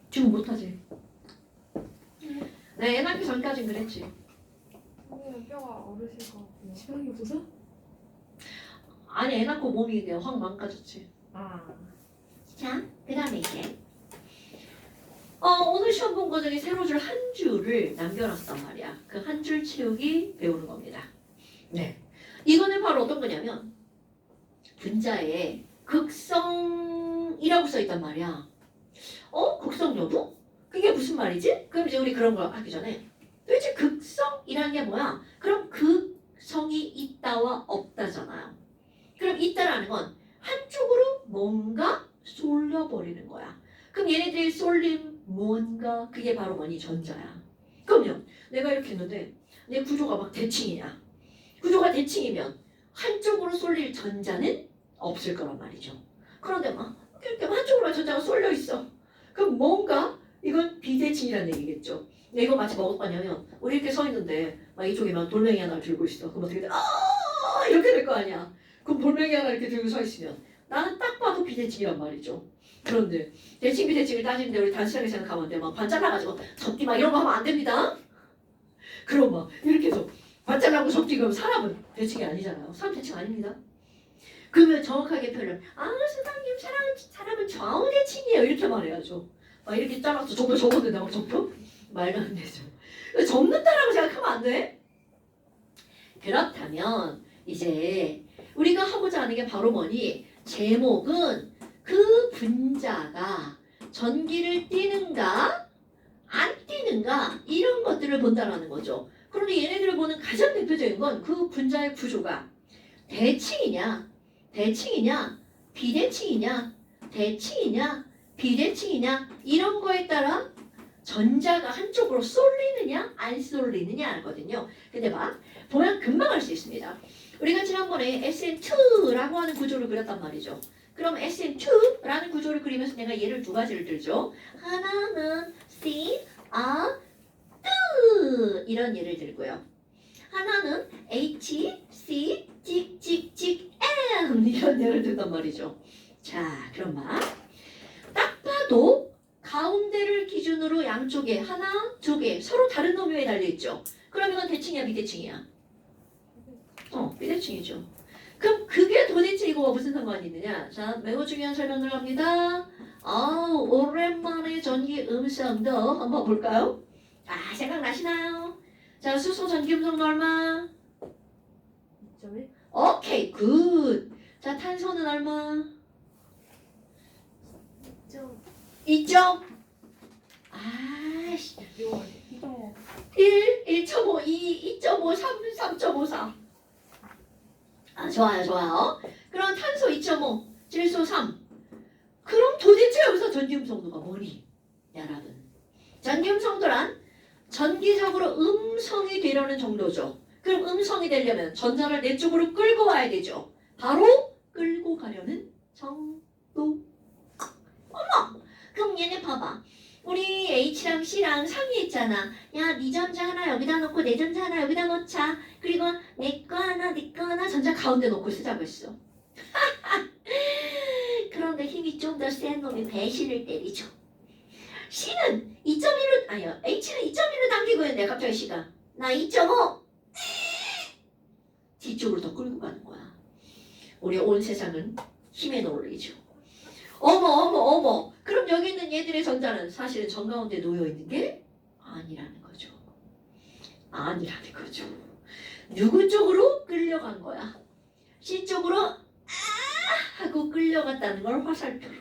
지금 못하지. 네, 애 낳기 전까진 그랬지. 선생님 뼈가 어르실 것 같아요. 지방이 없어서? 아니, 애 낳고 몸이 그냥 확 망가졌지. 아. 자, 그 다음에 이제 오늘 시험 본 거 중에 새로 줄 한 줄을 남겨놨단 말이야. 그 한 줄 채우기 배우는 겁니다. 네, 이거는 바로 어떤 거냐면 분자에 극성이라고 써있단 말이야. 극성 여부? 그게 무슨 말이지? 그럼 이제 우리 그런 거 하기 전에 도대체 극성이란 게 뭐야? 그럼 극성이 있다와 없다잖아요. 그럼 있다라는 건 한쪽으로 뭔가 쏠려버리는 거야. 그럼 얘네들이 쏠린 뭔가 그게 바로 뭐니? 전자야. 그럼요. 내가 이렇게 했는데 내 구조가 막 대칭이야. 구조가 대칭이면 한쪽으로 쏠릴 전자는 없을 거란 말이죠. 그런데 막 이렇게 한쪽으로 전자가 쏠려 있어. 그럼 뭔가 이건 비대칭이라는 얘기겠죠. 근데 이거 마치 뭐가 똑같냐면 우리 이렇게 서 있는데 막 이쪽에 막 돌멩이 하나 들고 있어. 그럼 어떻게 돼? 이렇게 될 거 아니야. 그럼 돌멩이 하나 이렇게 들고 서 있으면 나는 딱 봐도 비대칭이란 말이죠. 그런데 대칭 비대칭을 따지는데 우리 단순하게 생각하면 안 돼. 막 반짝나가지고 접기 막 이런 거 하면 안 됩니다. 그럼 막 이렇게 해서 반짝나고 접기 그럼 사람은 대칭이 아니잖아요. 사람 대칭 아닙니다. 그러면 정확하게 표현을 선생님 사람은 좌우 대칭이에요. 이렇게 말해야죠. 막 이렇게 잘라서 접어도 된다고 접혀? 말도 안 되죠. 접는다라고 생각하면 안 돼. 그렇다면 이제 우리가 하고자 하는 게 바로 뭐니? 제목은 그 분자가 전기를 띠는가 안 띠는가 이런 것들을 본다라는 거죠. 그런데 얘네들을 보는 가장 대표적인 건 그 분자의 구조가 대칭이냐 비대칭이냐 비대칭이냐 이런 거에 따라 전자가 한쪽으로 쏠리느냐 안 쏠리느냐 하거든요. 근데 막 보면 금방 알 수 있습니다. 우리가 지난번에 SN2라고 하는 구조를 그렸단 말이죠. 그럼 SN2라는 구조를 그리면서 내가 예를 두 가지를 들죠. 하나는 C, 뜨 이런 예를 들고요. 하나는 H, C, 찍찍찍, M 이런 예를 들단 말이죠. 자, 그럼 딱 봐도 가운데를 기준으로 양쪽에 하나, 두 개 서로 다른 놈이 달려있죠. 그럼 이건 대칭이야 비대칭이야? 비대칭이죠. 그럼 그게 도대체 이거와 무슨 상관이 있느냐? 자, 매우 중요한 설명을 합니다. 오랜만에 전기 음성도 한번 볼까요? 생각나시나요? 자, 수소 전기 음성도 얼마? 2.1? 오케이, 굿. 자, 탄소는 얼마? 2점. 아이씨. 1, 1.5, 2, 2.5, 3, 3.54. 좋아요. 그럼 탄소 2.5, 질소 3. 그럼 도대체 여기서 전기음성도가 뭐니? 여러분. 전기음성도란 전기적으로 음성이 되려는 정도죠. 그럼 음성이 되려면 전자를 내 쪽으로 끌고 와야 되죠. 바로 끌고 가려는 정도. 어머! 그럼 얘네 봐봐. 우리 H랑 C랑 상의했잖아. 야, 네 전자 하나 여기다 놓고 내 전자 하나 여기다 놓자. 그리고 내 거 하나 네 거 하나 전자 가운데 놓고 쓰자고 했어. 그런데 힘이 좀 더 센 놈이 배신을 때리죠. H는 2.1로 당기고 있는데 갑자기 C가 나 2.5 뒤쪽으로 더 끌고 가는 거야. 우리 온 세상은 힘에 놀리죠. 어머. 그럼 여기 있는 얘들의 전자는 사실은 정가운데 놓여 있는 게 아니라는 거죠. 누구 쪽으로 끌려간 거야? C 쪽으로 하고 끌려갔다는 걸 화살표로.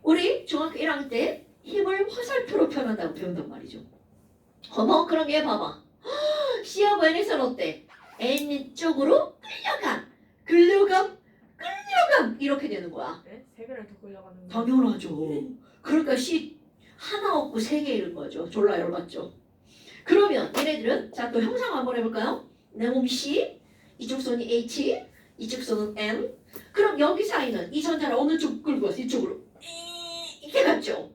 우리 중학교 1학년 때 힘을 화살표로 표현한다고 배운단 말이죠. 어머, 그럼 얘 봐봐. C하고 N에서는 어때? N 쪽으로 끌려감 이렇게 되는 거야. 네? 3개를 더 끌려가는 거. 당연하죠. 그러니까 C 하나 없고 3개 이런 거죠. 졸라 열받죠. 그러면 얘네들은 자 또 형상 한번 해볼까요? 내 몸이 C, 이쪽 손이 H, 이쪽 손은 M. 그럼 여기 사이는 이 전자를 어느 쪽 끌고 가서 이쪽으로 이렇게 갔죠.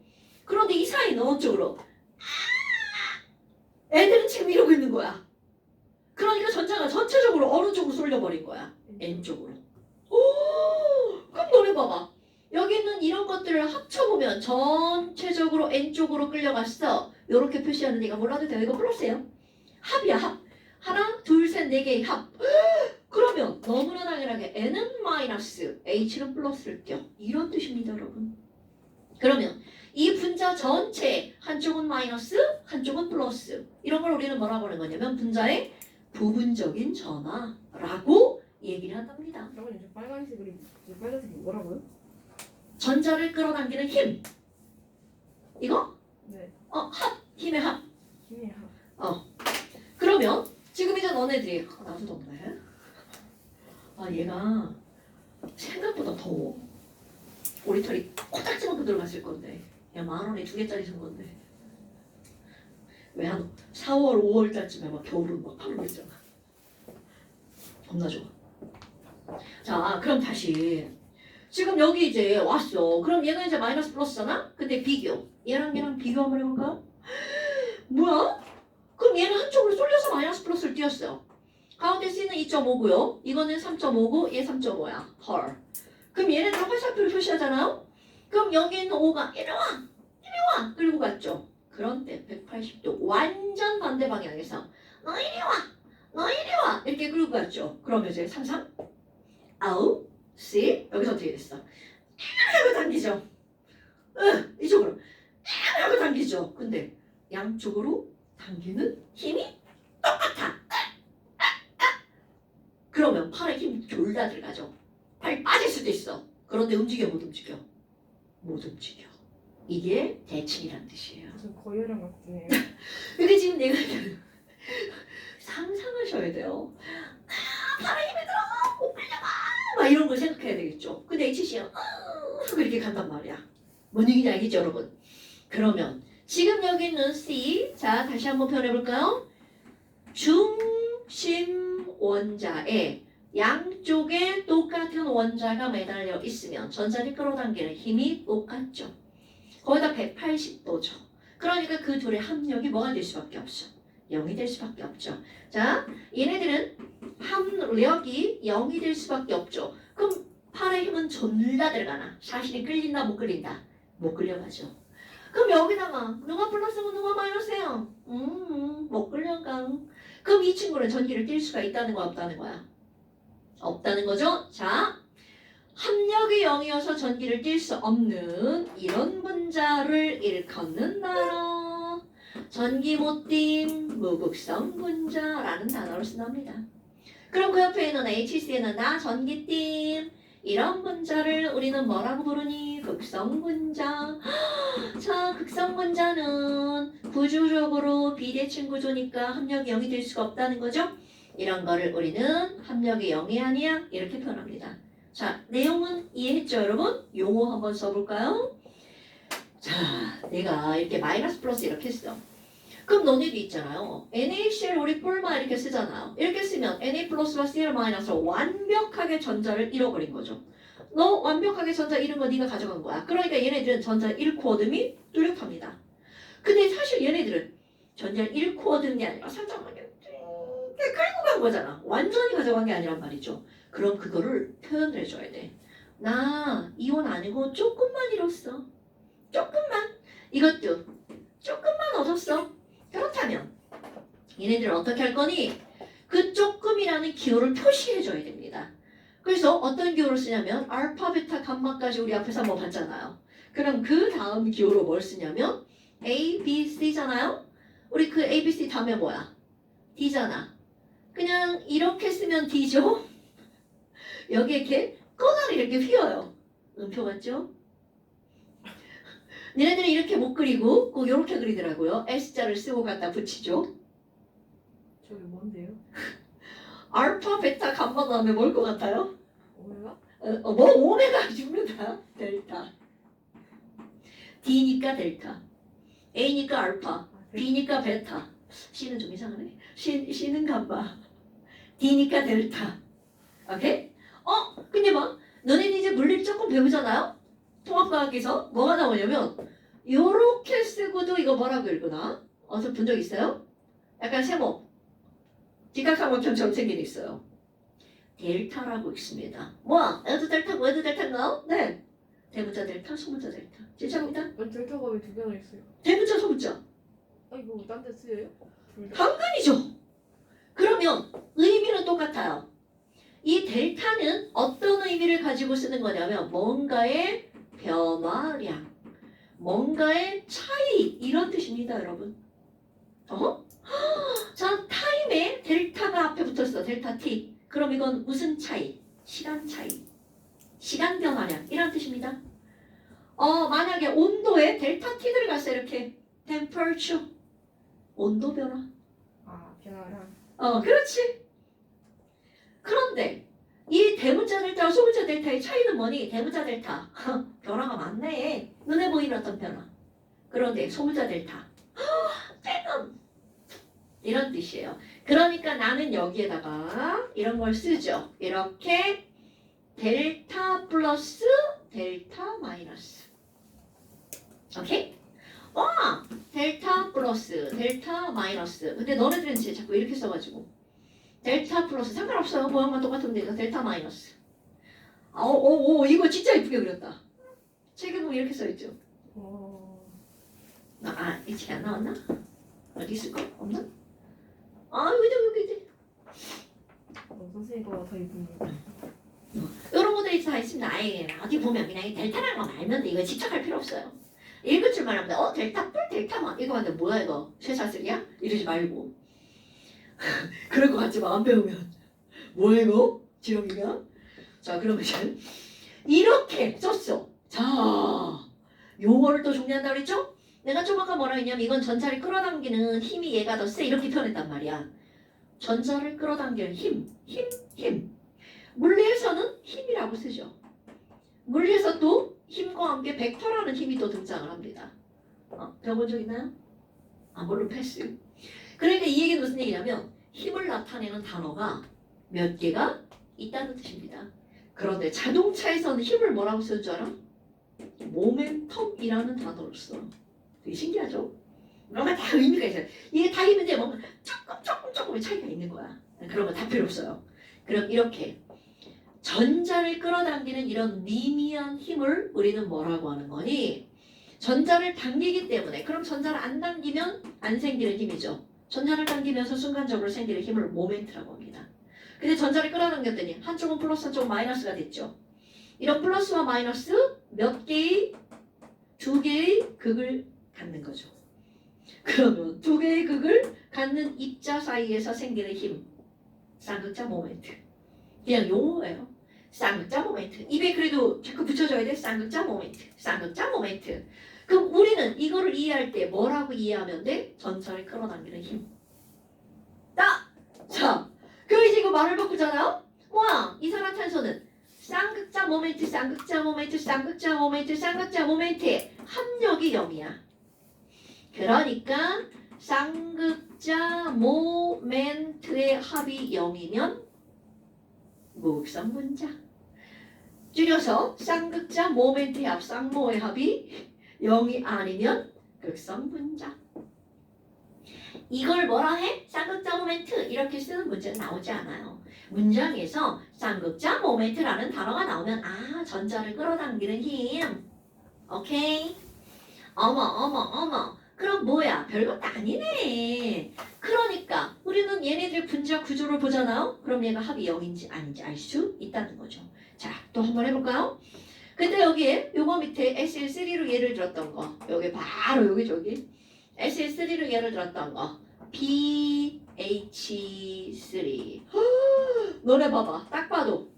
그런데 이 사이는 어느 쪽으로? 애들은 지금 이러고 있는 거야. 그러니까 전자가 전체적으로 어느 쪽으로 쏠려버린 거야? N 쪽으로. 오, 그럼 너네 봐봐. 여기 있는 이런 것들을 합쳐보면 전체적으로 n쪽으로 끌려갔어. 이렇게 표시하는 애가 몰라도 돼요. 이거 플러스예요. 합이야, 합. 하나, 둘, 셋, 네 개의 합. 그러면 너무나 당연하게 n은 마이너스, h는 플러스를 껴. 이런 뜻입니다, 여러분. 그러면 이 분자 전체 한쪽은 마이너스, 한쪽은 플러스. 이런 걸 우리는 뭐라고 하는 거냐면 분자의 부분적인 전화라고 얘기를 한답니다. 여러분 저 빨간색 그림 저 빨간색이 뭐라고요? 전자를 끌어당기는 힘. 이거? 네. 합. 힘의 합. 힘의 합. 그러면 지금 이제 너네들이 나도 덥네. 얘가 생각보다 더워. 우리 털이 코딱지만큼 들어갔을 건데 야 10,000원에 2개짜리 산 건데 왜 한 4월 5월 달쯤에 막 겨울은 막 팔고 있잖아. 겁나 좋아. 자 그럼 다시 지금 여기 이제 왔어. 그럼 얘가 이제 마이너스 플러스잖아. 근데 비교. 얘랑 비교 한번 해볼까? 뭐야? 그럼 얘는 한쪽으로 쏠려서 마이너스 플러스를 띄웠어. 가운데 C는 2.5고요. 이거는 3.5고 얘 3.5야. 헐. 그럼 얘네들 화살표를 표시하잖아요. 그럼 여기 있는 5가 이리 와 끌고 갔죠. 그런데 180도 완전 반대 방향에서 너 이리 와 이렇게 끌고 갔죠. 그러면 이제 3, 아우 C 여기서 어떻게 됐어? 하고 당기죠. 이쪽으로 하고 당기죠. 근데 양쪽으로 당기는 힘이 똑같아. 그러면 팔에 힘이 둘 다 들어가죠. 팔 빠질 수도 있어. 그런데 움직여 못 움직여? 못 움직여. 이게 대칭이란 뜻이에요. 무슨 거열형 같네요. 근데 지금 내가 상상하셔야 돼요. 팔에 힘이 들어 못 끌려가 막 이런 걸 생각해야 되겠죠. 근데 HC는 이렇게 간단 말이야. 뭔 얘기인지 알겠죠 여러분? 그러면 지금 여기 있는 C 자 다시 한번 표현해볼까요? 중심 원자에 양쪽에 똑같은 원자가 매달려 있으면 전자를 끌어당기는 힘이 똑같죠. 거기다 180도죠. 그러니까 그 둘의 합력이 뭐가 될 수밖에 없어. 0이 될 수밖에 없죠. 자, 얘네들은 합력이 0이 될 수밖에 없죠. 그럼 팔의 힘은 존나 들어가나? 사실이 끌린다 못 끌린다? 못 끌려가죠. 그럼 여기다가 누가 플러스고 누가 마이너스예요? 못 끌려가. 그럼 이 친구는 전기를 띨 수가 있다는 거야 없다는 거야? 없다는 거죠. 자, 합력이 0이어서 전기를 띨 수 없는 이런 분자를 일컫는 단어. 전기 못 띨 무극성 분자라는 단어를 쓴답니다. 그럼 그 옆에 있는 HC에는 나 전기 띨 이런 분자를 우리는 뭐라고 부르니? 극성 분자. 자, 극성 분자는 구조적으로 비대칭 구조니까 합력이 0이 될 수가 없다는 거죠. 이런 거를 우리는 합력이 0이 아니야 이렇게 표현합니다. 자, 내용은 이해했죠 여러분? 용어 한번 써볼까요? 자, 내가 이렇게 마이너스 플러스 이렇게 써. 그럼 너네도 있잖아요. NaCl 우리 뿔마 이렇게 쓰잖아요. 이렇게 쓰면 Na 플러스와 Cl 마이너스로 완벽하게 전자를 잃어버린 거죠. 너 완벽하게 전자 잃은 거 네가 가져간 거야. 그러니까 얘네들은 전자 잃고 얻음이 뚜렷합니다. 근데 사실 얘네들은 전자를 잃고 얻은 게 아니라 살짝만 끌고 간 거잖아. 완전히 가져간 게 아니란 말이죠. 그럼 그거를 표현을 해줘야 돼. 나 이온 아니고 조금만 잃었어. 조금만. 이것도 조금만 얻었어. 그렇다면 얘네들은 어떻게 할 거니? 그 조금이라는 기호를 표시해줘야 됩니다. 그래서 어떤 기호를 쓰냐면 알파, 베타, 감마까지 우리 앞에서 한번 봤잖아요. 그럼 그 다음 기호로 뭘 쓰냐면 A, B, C잖아요. 우리 그 A, B, C 다음에 뭐야? D잖아. 그냥 이렇게 쓰면 D죠. 여기에 이렇게 꼬다리 이렇게 휘어요. 음표 맞죠? 얘네들이 이렇게 못 그리고 꼭 이렇게 그리더라고요. S자를 쓰고 갖다 붙이죠. 저게 뭔데요? 알파, 베타, 감마 다음에 뭘 것 같아요? 오메가? 뭐 오메가 죽는다. 델타. D니까 델타. A니까 알파. B니까 베타. C는 좀 이상하네. C는 감마. D니까 델타. 오케이? 근데 봐. 너네는 이제 물리 조금 배우잖아요? 통합과학에서 뭐가 나오냐면 요렇게 쓰고도 이거 뭐라고 읽구나? 어디서 본 적 있어요? 약간 세모. 직각삼각형처럼 생긴 게 있어요. 델타라고 읽습니다. 뭐야? 얘도 델타고 얘도 델타인가요? 네. 대문자 델타, 소문자 델타. 제차입니다. 델타가 왜 두 개나 있어요? 대문자, 소문자. 아 이거 딴 데 쓰여요? 둘 다? 당근이죠. 그러면 의미는 똑같아요. 이 델타는 어떤 의미를 가지고 쓰는 거냐면 뭔가의 변화량, 뭔가의 차이 이런 뜻입니다, 여러분. 자, 타임에 델타가 앞에 붙었어. 델타 t. 그럼 이건 무슨 차이? 시간 차이. 시간 변화량 이런 뜻입니다. 만약에 온도에 델타 t 들어갔어 이렇게 temperature 온도 변화. 아 변화랑. 그렇지. 그런데 이 대문자 델타와 소문자 델타의 차이는 뭐니? 대문자 델타 변화가 많네. 눈에 보이는 어떤 변화. 그런데 소문자 델타 조금 이런 뜻이에요. 그러니까 나는 여기에다가 이런 걸 쓰죠. 이렇게 델타 플러스 델타 마이너스. 오케이? 델타 플러스 델타 마이너스. 근데 너네들은 진짜 자꾸 이렇게 써가지고 델타 플러스 상관없어요. 모양만 똑같으면 돼서 델타 마이너스. 이거 진짜 이쁘게 그렸다. 책에 보면 이렇게 써있죠. 이 책이 안 나왔나? 어디 있을까? 없나? 여기. 선생님 거보다 더 이쁩니다. 이런 모델이 다 있습니다. 어디 보면 그냥 델타라는 거 알면 돼. 이거 직접 할 필요 없어요. 읽을 줄만 하면 돼. 델타 뿔 델타 막 이거 하는데 뭐야 이거 쇠사슬이야? 이러지 말고 그럴 것 같지만 안 배우면 뭐야 이거? 지렁이가? 자 그러면 이렇게 썼어. 자 용어를 또 정리한다 그랬죠? 내가 좀 아까 뭐라 했냐면 이건 전자를 끌어당기는 힘이 얘가 더 세 이렇게 표현했단 말이야. 전자를 끌어당기는 힘. 물리에서는 힘이라고 쓰죠. 물리에서 또 힘과 함께 벡터라는 힘이 또 등장을 합니다. 배워본 적 있나요? 물론 패스. 그러니까 이 얘기는 무슨 얘기냐면 힘을 나타내는 단어가 몇 개가 있다는 뜻입니다. 그런데 자동차에서는 힘을 뭐라고 쓰는 줄 알아? 모멘텀이라는 단어를 써. 되게 신기하죠? 뭔가 다 의미가 있어요. 이게 다 힘인데 뭔가 조금의 차이가 있는 거야. 그런 거 다 필요 없어요. 그럼 이렇게 전자를 끌어당기는 이런 미미한 힘을 우리는 뭐라고 하는 거니? 전자를 당기기 때문에 그럼 전자를 안 당기면 안 생기는 힘이죠. 전자를 당기면서 순간적으로 생기는 힘을 모멘트라고 합니다. 근데 전자를 끌어당겼더니 한쪽은 플러스 한쪽은 마이너스가 됐죠. 이런 플러스와 마이너스 두 개의 극을 갖는 거죠. 그러면 두 개의 극을 갖는 입자 사이에서 생기는 힘 쌍극자 모멘트. 그냥 용어예요. 쌍극자 모멘트. 입에 그래도 자꾸 붙여줘야 돼. 쌍극자 모멘트. 그럼 우리는 이거를 이해할 때 뭐라고 이해하면 돼? 전자를 끌어당기는 힘. 자, 그 이제 이거 말을 바꾸잖아요. 이산화탄소는 쌍극자 모멘트 합력이 0이야. 그러니까 쌍극자 모멘트의 합이 0이면 무극성 분자. 줄여서 쌍극자 모멘트의 합, 쌍모의 합이 0이 아니면 극성 분자. 이걸 뭐라 해? 쌍극자 모멘트 이렇게 쓰는 문제는 나오지 않아요. 문장에서 쌍극자 모멘트라는 단어가 나오면 전자를 끌어당기는 힘. 오케이? 어머. 그럼 뭐야? 별것도 아니네. 그러니까 우리는 얘네들 분자 구조를 보잖아요. 그럼 얘가 합이 0인지 아닌지 알 수 있다는 거죠. 자, 또 한번 해볼까요? 근데 여기에 요거 밑에 SL3로 예를 들었던 거 여기 바로 여기 SL3로 예를 들었던 거 BH3 너네 봐봐. 딱 봐도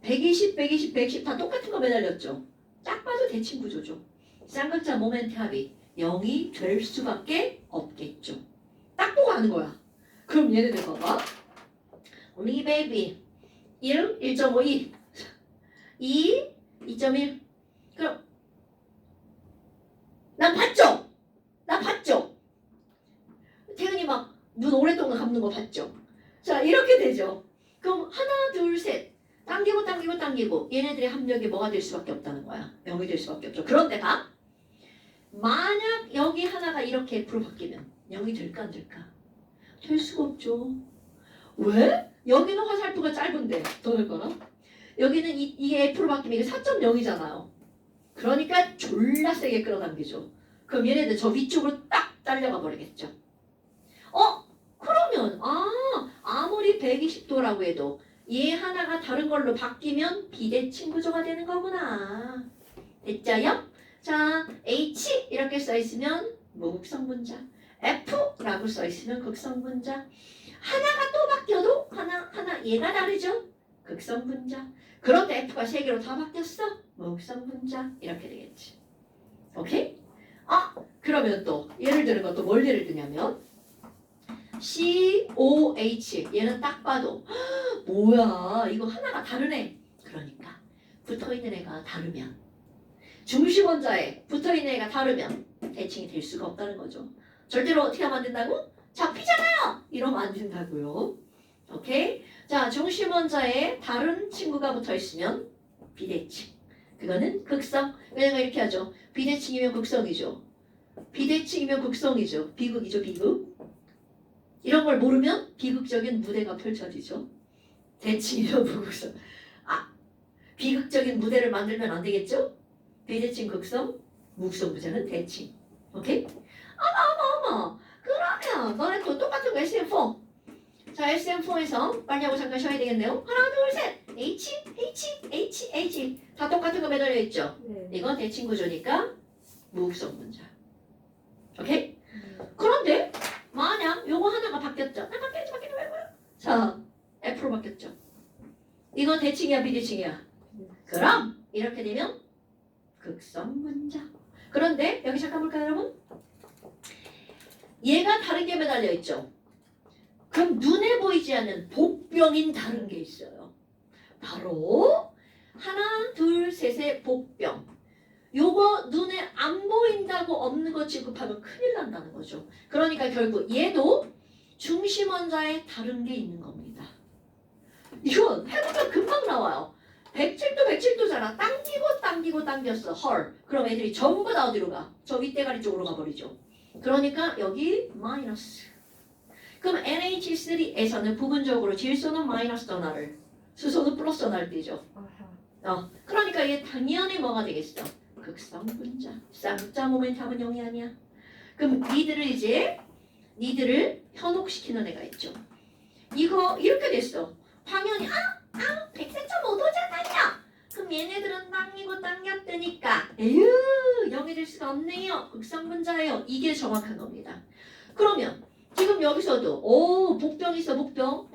120 다 똑같은 거 매달렸죠. 딱 봐도 대칭 구조죠. 쌍극자 모멘트 합이 0이 될 수밖에 없겠죠. 딱 보고 하는 거야. 그럼 얘네들 봐봐. 우리 베이비 1, 1.52 2, 2.1 그럼 난 봤죠? 태은이 막 눈 오랫동안 감는 거 봤죠? 자 이렇게 되죠. 그럼 하나 둘 셋 당기고 얘네들의 합력이 뭐가 될 수밖에 없다는 거야. 0이 될 수밖에 없죠. 그런데 봐. 만약 여기 하나가 이렇게 F로 바뀌면 0이 될까 안 될까? 될 수가 없죠. 왜? 여기는 화살표가 짧은데 더 될 거나? 여기는 이게 F로 바뀌면 이게 4.0이잖아요. 그러니까 졸라 세게 끌어당기죠. 그럼 얘네들 저 위쪽으로 딱 딸려가 버리겠죠. 그러면 아무리 120도라고 해도 얘 하나가 다른 걸로 바뀌면 비대칭 구조가 되는 거구나. 됐죠요? 자, H 이렇게 써 있으면 무극성 분자, F라고 써 있으면 극성 분자. 하나가 또 바뀌어도 하나 얘가 다르죠? 극성 분자. 그런데 F가 3개로 다 바뀌었어? 무극성 분자. 이렇게 되겠지. 오케이? 그러면 또 예를 드는 것도 뭘 예를 드냐면 COH 얘는 딱 봐도 뭐야 이거 하나가 다르네. 그러니까 붙어있는 애가 다르면 중심 원자에 붙어있는 애가 다르면 대칭이 될 수가 없다는 거죠. 절대로 어떻게 하면 안 된다고? 잡히잖아요. 이러면 안 된다고요. 오케이? 자, 중심 원자에 다른 친구가 붙어있으면 비대칭. 그거는 극성. 왜냐면 이렇게 하죠. 비대칭이면 극성이죠. 비대칭이면 극성이죠. 비극이죠. 비극. 이런 걸 모르면 비극적인 무대가 펼쳐지죠. 대칭이면 무극성. 비극적인 무대를 만들면 안 되겠죠? 비대칭 극성, 무극성 부자는 대칭. 오케이? 어머. 그러면 너네 또 똑같은 거 SM4. 자, SM4에서 빨리하고 잠깐 쉬어야 되겠네요. 하나, 둘, 셋. H. 다 똑같은 거 매달려 있죠? 네. 이건 대칭 구조니까 무극성 분자. 오케이? 네. 그런데 만약 요거 하나가 바뀌었죠. 바뀌었지 말고요. 자, F로 바뀌었죠. 이건 대칭이야, 비대칭이야. 그럼 이렇게 되면 극성 분자. 그런데 여기 잠깐 볼까요, 여러분? 얘가 다르게 매달려 있죠. 그럼 눈에 보이지 않는 복병인 다른 게 있어요. 바로 하나, 둘, 셋의 복병. 요거 눈에 안 보인다고 없는 거 취급하면 큰일 난다는 거죠. 그러니까 결국 얘도 중심 원자에 다른 게 있는 겁니다. 이건 해보면 금방 나와요. 107도잖아. 당겼어. 헐. 그럼 애들이 전부 다 어디로 가? 저 윗대가리 쪽으로 가버리죠. 그러니까 여기 마이너스. 그럼 NH3에서는 부분적으로 질소는 마이너스 전하를, 수소는 플러스 전하를 띄죠. 아하. 그러니까 얘 당연히 뭐가 되겠어? 극성 분자. 쌍자 모멘텀은 0이 아니야. 그럼 니들을 현혹시키는 애가 있죠. 이거 이렇게 됐어. 당연히 104.5도잖아요. 그럼 얘네들은 당기고 당겼으니까 에휴 0이 될 수가 없네요. 극성 분자예요. 이게 정확한 겁니다. 그러면 지금 여기서도 복병 있어 복병.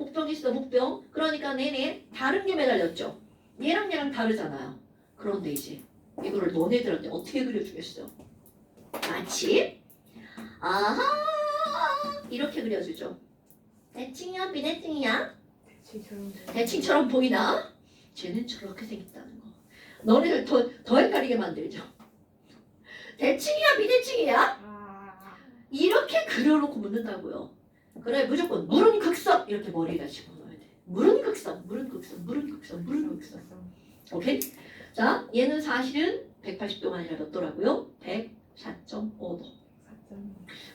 그러니까 얘네 다른 게 매달렸죠. 얘랑 다르잖아요. 그런데 이제 이거를 너네들한테 어떻게 그려주겠어? 마치 이렇게 그려주죠. 대칭이야 비대칭이야? 대칭처럼 보이나? 쟤는 저렇게 생겼다는 거. 너네들 더 헷갈리게 만들죠. 대칭이야 비대칭이야? 이렇게 그려놓고 묻는다고요. 그래 무조건 물은 극성 이렇게 머리에다 집어넣어야 돼. 물은 극성. 오케이? 자, 얘는 사실은 180도가 아니라 몇 도라고요? 104.5도.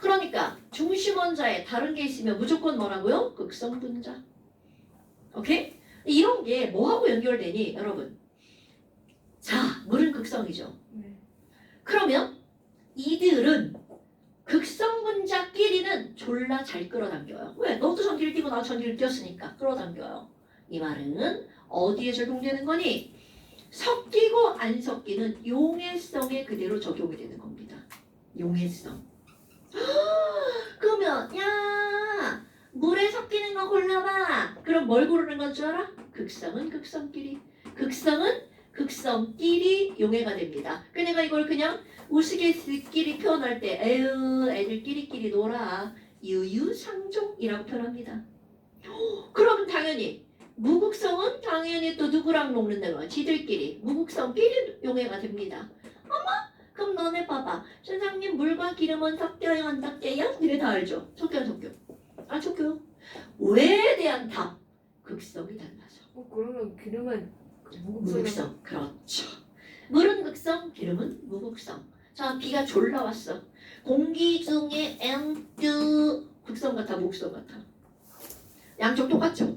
그러니까 중심 원자에 다른 게 있으면 무조건 뭐라고요? 극성 분자. 오케이? 이런 게 뭐하고 연결되니 여러분? 자, 물은 극성이죠. 네. 그러면 이들은 극성 분자끼리는 졸라 잘 끌어당겨요. 왜? 너도 전기를 띄고 나도 전기를 띄었으니까 끌어당겨요. 이 말은 어디에 적용되는 거니? 섞이고 안 섞이는 용해성에 그대로 적용이 되는 겁니다. 용해성. 그러면 야 물에 섞이는 거 골라봐. 그럼 뭘 고르는 건 줄 알아? 극성은 극성끼리. 극성은 극성끼리 용해가 됩니다. 그러니까 이걸 그냥 우스갯소리끼리 표현할 때 에휴 애들끼리끼리 놀아. 유유상종이라고 표현합니다. 그러면 당연히 무극성은 당연히 또 누구랑 녹는다는 거야? 지들끼리. 무극성끼리 용해가 됩니다. 그럼 너네 봐봐. 선생님 물과 기름은 섞여요 안 섞여요? 니네 다 알죠? 섞여요? 안 섞여요? 왜에 대한 답. 극성이 달라서. 그러면 기름은 무극성. 그렇죠. 물은 극성, 기름은 무극성. 자, 비가 졸라 왔어. 공기 중에 N2 극성 같아, 무극성 같아? 양쪽 똑같죠?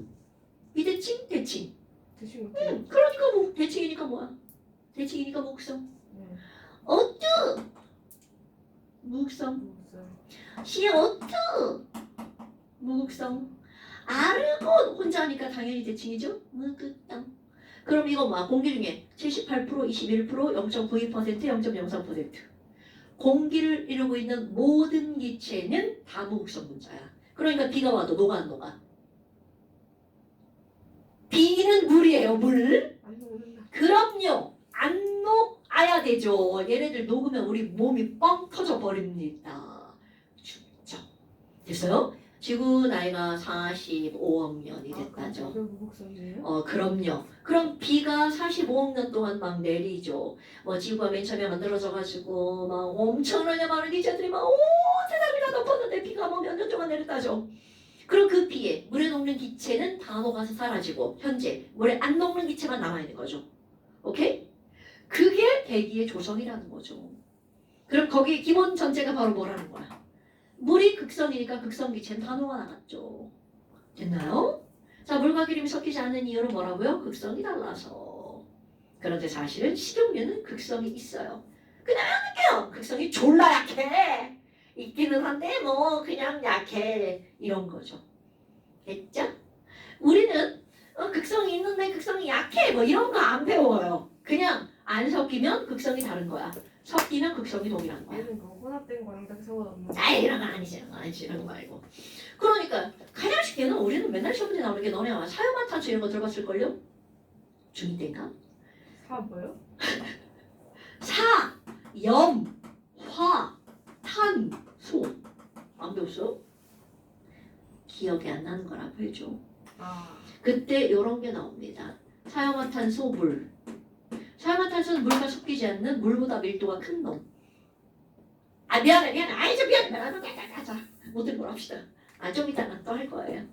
비대칭, 대칭. 드시면 그러니까 뭐 대칭이니까 뭐야? 대칭이니까 무극성. 네. 어뚜 무극성. 무슨 시어뚜 무극성. 아르곤 혼자 하니까 당연히 대칭이죠. 무극성. 그럼 이거 뭐 공기 중에 78%, 21%, 0.92%, 0.03%. 공기를 이루고 있는 모든 기체는 다 무극성 분자야. 그러니까 비가 와도 녹아 안 녹아? 비는 물이에요, 물. 안 녹는다. 그럼요. 안 녹아야 되죠. 얘네들 녹으면 우리 몸이 뻥 터져 버립니다. 죽죠. 됐어요? 지구 나이가 45억 년이 됐다죠. 그게 무극성이에요? 그럼요. 그럼 비가 45억 년 동안 막 내리죠. 뭐 지구가 맨 처음에 만들어져가지고 막 엄청나게 많은 기체들이 막 온 세상을 다 덮었는데 비가 뭐 몇 년 동안 내렸다죠. 그럼 그 비에 물에 녹는 기체는 다 녹아서 사라지고 현재 물에 안 녹는 기체만 남아있는 거죠. 오케이? 그게 대기의 조성이라는 거죠. 그럼 거기 기본 전제가 바로 뭐라는 거야? 물이 극성이니까 극성 기체는 다 녹아나갔죠. 됐나요? 자, 물과 기름이 섞이지 않는 이유는 뭐라고요? 극성이 달라서. 그런데 사실은 식용유는 극성이 있어요. 그냥 약해요. 극성이 졸라 약해. 있기는 한데 뭐 그냥 약해. 이런 거죠. 됐죠? 우리는 극성이 있는데 극성이 약해. 뭐 이런 거 안 배워요. 그냥 안 섞이면 극성이 다른 거야. 섞이면 극성이 동일한 거야. 얘는 그 혼합된 거랑 딱 상관없는 거. 아 이런 거 아니지 이런 거 아니지 이런 거 말고. 그러니까 가장 쉽게는 우리는 맨날 시험 문제 나오는 게 너네가 사용화탄소 이런 거 들어봤을걸요? 중2 때인가? 사 뭐요? 사, 염, 화, 탄, 소. 안 배웠어? 기억이 안 나는 거라고 해줘. 아. 그때 이런 게 나옵니다. 사용화탄소, 물. 사용화탄소는 물과 섞이지 않는 물보다 밀도가 큰 놈. 아 미안해. 아이 좀 미안해. 자 못된 걸 합시다. 좀 이따가 또 할 거예요.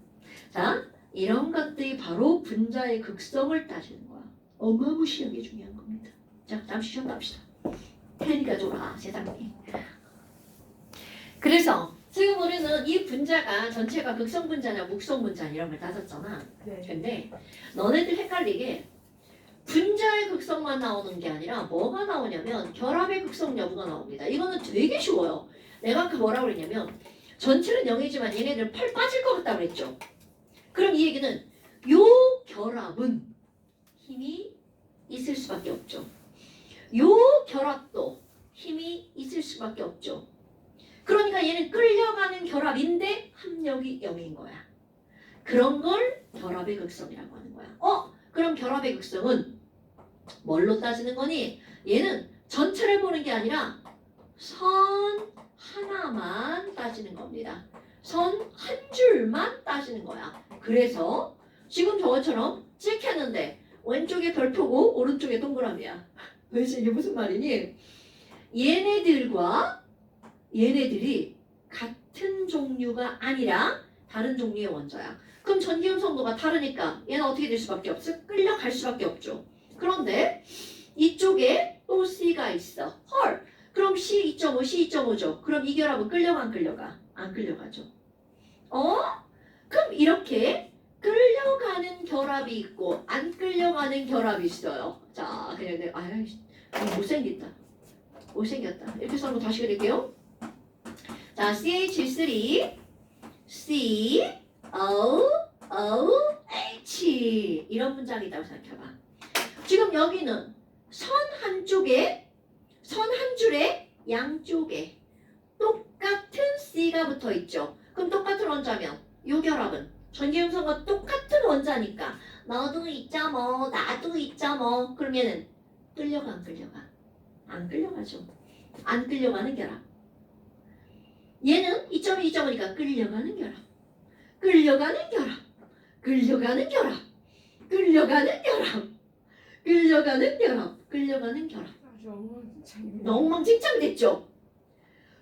자 이런 것들이 바로 분자의 극성을 따지는 거야. 어마무시하게 중요한 겁니다. 자 다음 시험 갑시다. 테니가 졸아 세상에. 그래서 지금 우리는 이 분자가 전체가 극성 분자냐 묵성 분자냐 이런 걸 따졌잖아. 네. 근데 너네들 헷갈리게 분자의 극성만 나오는 게 아니라 뭐가 나오냐면 결합의 극성 여부가 나옵니다. 이거는 되게 쉬워요. 내가 그 뭐라고 그랬냐면 전체는 0이지만 얘네들 8 빠질 것 같다고 그랬죠. 그럼 이 얘기는 요 결합은 힘이 있을 수밖에 없죠. 요 결합도 힘이 있을 수밖에 없죠. 그러니까 얘는 끌려가는 결합인데 합력이 0인 거야. 그런 걸 결합의 극성이라고 하는 거야. 그럼 결합의 극성은 뭘로 따지는 거니? 얘는 전체를 보는 게 아니라 선 하나만 따지는 겁니다. 선 한 줄만 따지는 거야. 그래서 지금 저것처럼 찍혔는데 왼쪽에 별표고 오른쪽에 동그라미야. 도대체 이게 무슨 말이니? 얘네들이 같은 종류가 아니라 다른 종류의 원자야. 그럼 전기음 성도가 다르니까 얘는 어떻게 될 수밖에 없어? 끌려갈 수밖에 없죠. 그런데 이쪽에 또 C가 있어. 헐. 그럼 C 2.5, C 2.5죠. 그럼 이 결합은 끌려가 안 끌려가? 안 끌려가죠. 그럼 이렇게 끌려가는 결합이 있고 안 끌려가는 결합이 있어요. 자, 그냥 내가 못생겼다. 이렇게 써는 거 다시 그릴게요. 자, CH3, COOH 이런 문장이 있다고 생각해봐. 지금 여기는 선 한 줄에 양쪽에 똑같은 C가 붙어 있죠. 그럼 똑같은 원자면 이 결합은 전기음성과 똑같은 원자니까 너도 있자 뭐 나도 있자 뭐 그럼 얘는 끌려가 안 끌려가? 안 끌려가죠. 안 끌려가는 결합. 얘는 2.2, 2.5니까 끌려가는 결합. 끌려가는 결합. 끌려가는 결합. 끌려가는 결합. 끌려가는 결합. 끌려가는 결합. 아주 엉망진창이네. 엉망진창 됐죠?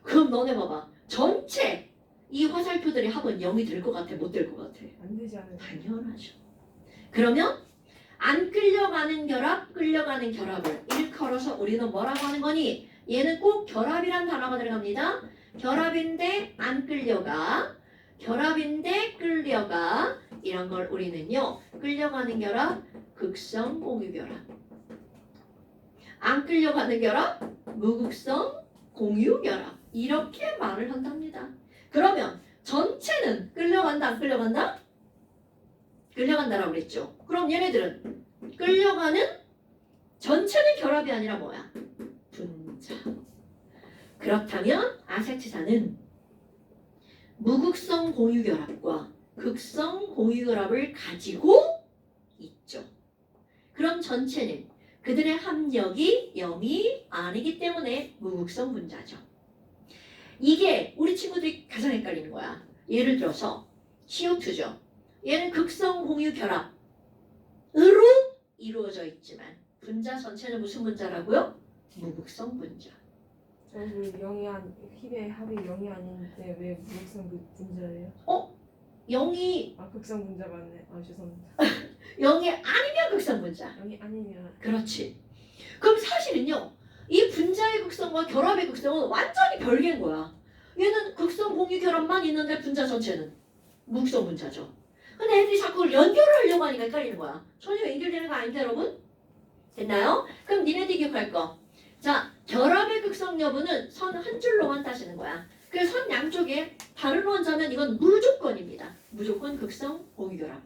그럼 너네 봐봐. 전체 이 화살표들의 합은 0이 될 것 같아? 못 될 것 같아? 안 되지 않을까? 당연하죠. 그러면 안 끌려가는 결합, 끌려가는 결합을 일컬어서 우리는 뭐라고 하는 거니? 얘는 꼭 결합이란 단어가 들어갑니다. 결합인데 안 끌려가. 결합인데 끌려가. 이런 걸 우리는요. 끌려가는 결합, 극성 공유 결합. 안 끌려가는 결합, 무극성 공유 결합. 이렇게 말을 한답니다. 그러면 전체는 끌려간다, 안 끌려간다? 끌려간다라고 그랬죠. 그럼 얘네들은 끌려가는 전체는 결합이 아니라 뭐야? 분자. 그렇다면 아세트산은 무극성 공유결합과 극성 공유결합을 가지고 있죠. 그럼 전체는 그들의 합력이 0이 아니기 때문에 무극성 분자죠. 이게 우리 친구들이 가장 헷갈리는 거야. 예를 들어서 CO2죠. 얘는 극성 공유결합으로 이루어져 있지만 분자 전체는 무슨 분자라고요? 무극성 분자. 저기 영이 안 힘의 합이 영이 아닌데 왜 무극성 분자예요? 0이 아 극성 분자 맞네. 아 죄송합니다. 0이 아니면 극성 분자. 영이 아니면 그렇지. 그럼 사실은요. 이 분자의 극성과 결합의 극성은 완전히 별개인 거야. 얘는 극성 공유 결합만 있는데 분자 전체는 무극성 분자죠. 근데 애들이 자꾸 그걸 연결을 하려고 하니까 헷갈리는 거야. 전혀 연결되는 거 아닌데 여러분? 됐나요? 그럼 니네들이 기억할 거. 자, 결합의 극성 여부는 선 한 줄로만 따지는 거야. 그래서 선 양쪽에 다른 원자면 이건 무조건입니다. 무조건 극성 공유결합.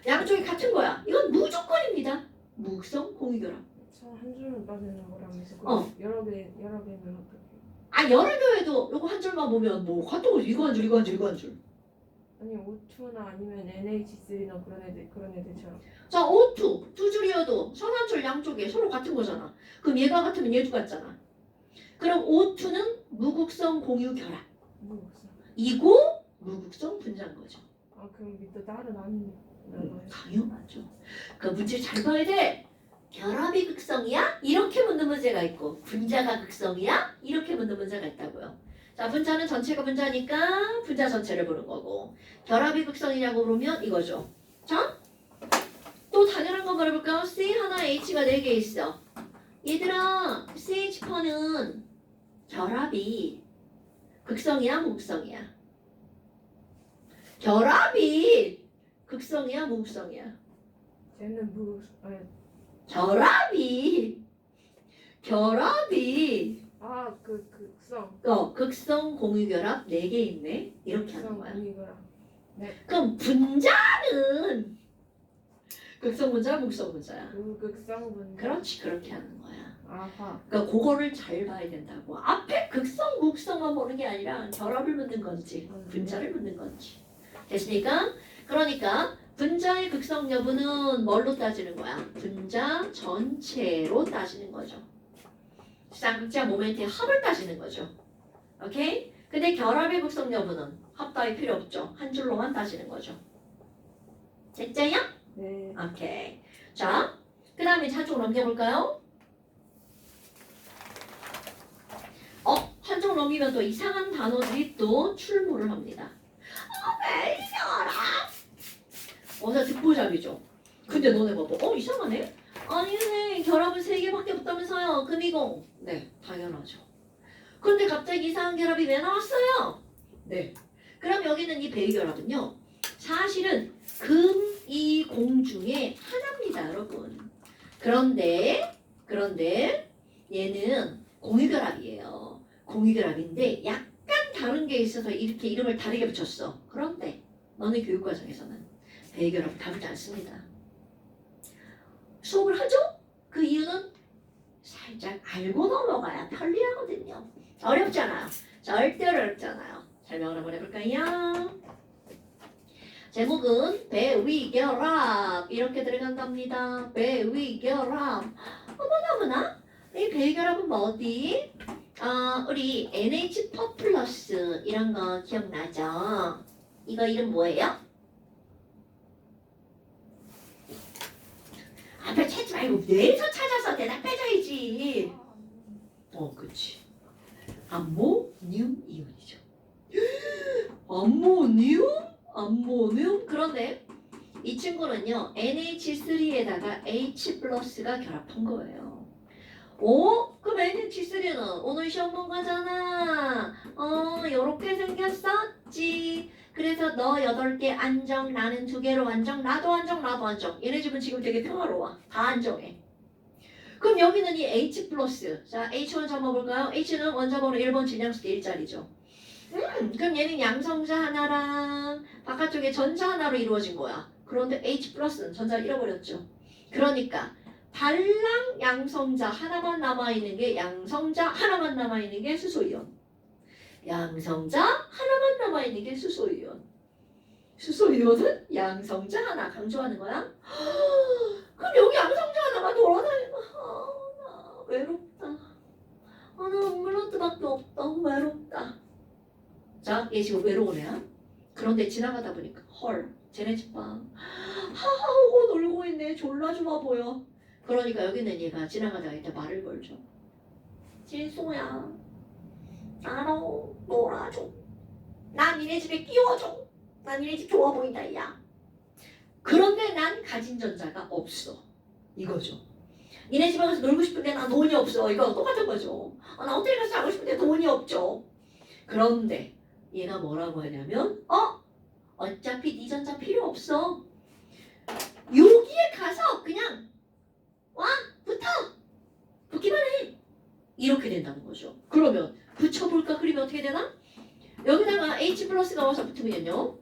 양쪽이 같은 거야. 이건 무조건입니다. 무극성 공유결합. 저 한 줄만 빠지는 거라면서 어. 여러 개면 어떡해? 아 여러 교회도 요거 한 줄만 보면 뭐 카톡 이거 한 줄 이거 한 줄 이거 한 줄. 아니 O2나 아니면 NH3나 그런 애들처럼. 자 O2 두 줄이어도 선 한 줄 양쪽에 서로 같은 거잖아. 그럼 얘가 같으면 얘도 같잖아. 그럼 O2는 무극성 공유결합. 무극성. 이고 무극성 분자인 거죠. 아 그럼 밑에 다른 아닌 당연하죠. 그 문제 잘 봐야 돼. 결합이 극성이야? 이렇게 묻는 문제가 있고 분자가 극성이야? 이렇게 묻는 문제가 있다고요. 자, 분자는 전체가 분자니까 분자 전체를 보는 거고 결합이 극성이냐고 그러면 이거죠. 자, 또 당연한 거 말해볼까요? C 하나 H가 4개 있어. 얘들아, CH4는 결합이 극성이야, 무극성이야? 결합이 극성이야, 무극성이야? 쟤는 무극성. 아니 결합이 아그 극성. 극성 공유결합 4개 있네. 이렇게 하는 극성 거야. 공유결합. 그럼 분자는 극성 분자야, 무극성 분자야? 무극성 분자. 그렇지, 그렇게 하는 거야. 아하. 그러니까 그거를 잘 봐야 된다고. 앞에 극성, 무극성만 보는 게 아니라 결합을 묻는 건지 분자를 묻는 건지. 됐으니까? 그러니까 분자의 극성 여부는 뭘로 따지는 거야? 분자 전체로 따지는 거죠. 쌍극자 모멘트의 합을 따지는 거죠. 오케이? 근데 결합의 극성 여부는 합 따위 필요 없죠. 한 줄로만 따지는 거죠. 됐죠요? 네. 오케이. 자, 그 다음에 한쪽 넘겨볼까요? 한쪽 넘기면 또 이상한 단어들이 또 출몰을 합니다. 왜 이겨라? 어서 듣보잡이죠. 근데 너네 봐봐. 이상하네? 아니 선생님 결합은 3개밖에 없다면서요. 금이공. 네, 당연하죠. 그런데 갑자기 이상한 결합이 왜 나왔어요? 네. 그럼 여기는 이 배기결합은요. 사실은 금, 이, 공 중에 하나입니다, 여러분. 그런데 얘는 공유결합이에요. 공유결합인데 약간 다른 게 있어서 이렇게 이름을 다르게 붙였어. 그런데 너네 교육과정에서는 배결합을 다루지 않습니다. 수업을 하죠? 그 이유는 살짝 알고 넘어가야 편리하거든요. 어렵잖아요. 절대 어렵잖아요. 설명을 한번 해볼까요? 제목은 배위결합 이렇게 들어간답니다. 배위결합. 어머나 이 배결합은 뭐지? 우리 NH4 플러스 이런 거 기억나죠? 이거 이름 뭐예요? 앞에 찾지 말고 내에서 찾아서 대답해줘야지. 그치. 암모늄 이온이죠. 암모늄? 그런데 이 친구는요 NH3에다가 H 플러스가 결합한 거예요. 그럼 NH3는 오늘 시험 본 거잖아. 요렇게 생겼었지. 그래서 너 8개 안정, 나는 2개로 안정, 나도 안정. 얘네 집은 지금 되게 평화로워. 다 안정해. 그럼 여기는 이 H 플러스. 자, H 원자 한번 볼까요? H는 원자번호 1번 질량수도 1자리죠. 그럼 얘는 양성자 하나랑 바깥쪽에 전자 하나로 이루어진 거야. 그런데 H 플러스는 전자를 잃어버렸죠. 그러니까 달랑 양성자 하나만 남아있는 게 양성자 하나만 남아있는 게 수소이온. 양성자 하나만 남아있는 게 수소이온. 수소이온은 양성자 하나 강조하는 거야. 그럼 여기 양성자 하나가 돌아다니는 거야. 나 외롭다. 나 음물로트밖에 없다. 외롭다. 자, 얘 지금 외로운 애야. 그런데 지나가다 보니까 헐, 쟤네 집 봐. 하하하고 놀고 있네. 졸라 좋아 보여. 그러니까 여기는 얘가 지나가다가 이때 말을 걸죠. 진소야, 나로 놀아줘. 나 니네 집에 끼워줘. 나 니네 집 좋아 보인다, 야. 그런데 난 가진 전자가 없어. 이거죠. 니네 집에 가서 놀고 싶은데 난 돈이 없어. 이거 똑같은 거죠. 나 호텔 가서 자고 싶은데 돈이 없죠. 그런데 얘가 뭐라고 하냐면 어차피 네 전자 필요 없어. 여기에 가서 그냥 와 붙어. 붙기만 해. 이렇게 된다는 거죠. 그러면 붙여볼까? 그리면 어떻게 되나? 여기다가 H 플러스가 와서 붙으면요.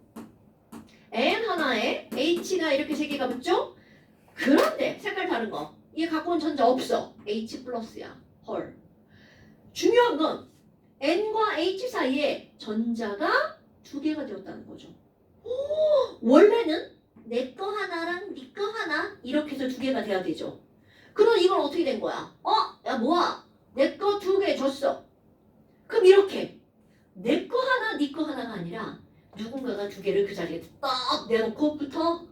N 하나에 H가 이렇게 세 개가 붙죠? 그런데 색깔 다른 거. 얘 갖고 온 전자 없어. H 플러스야. 헐. 중요한 건 N과 H 사이에 전자가 두 개가 되었다는 거죠. 원래는 내 거 하나랑 네 거 하나 이렇게 해서 두 개가 돼야 되죠. 그럼 이건 어떻게 된 거야? 야 뭐야? 내 거 두 개 줬어. 그럼 이렇게 내 거 하나 네 거 하나가 아니라 누군가가 두 개를 그 자리에 딱 내놓고 부터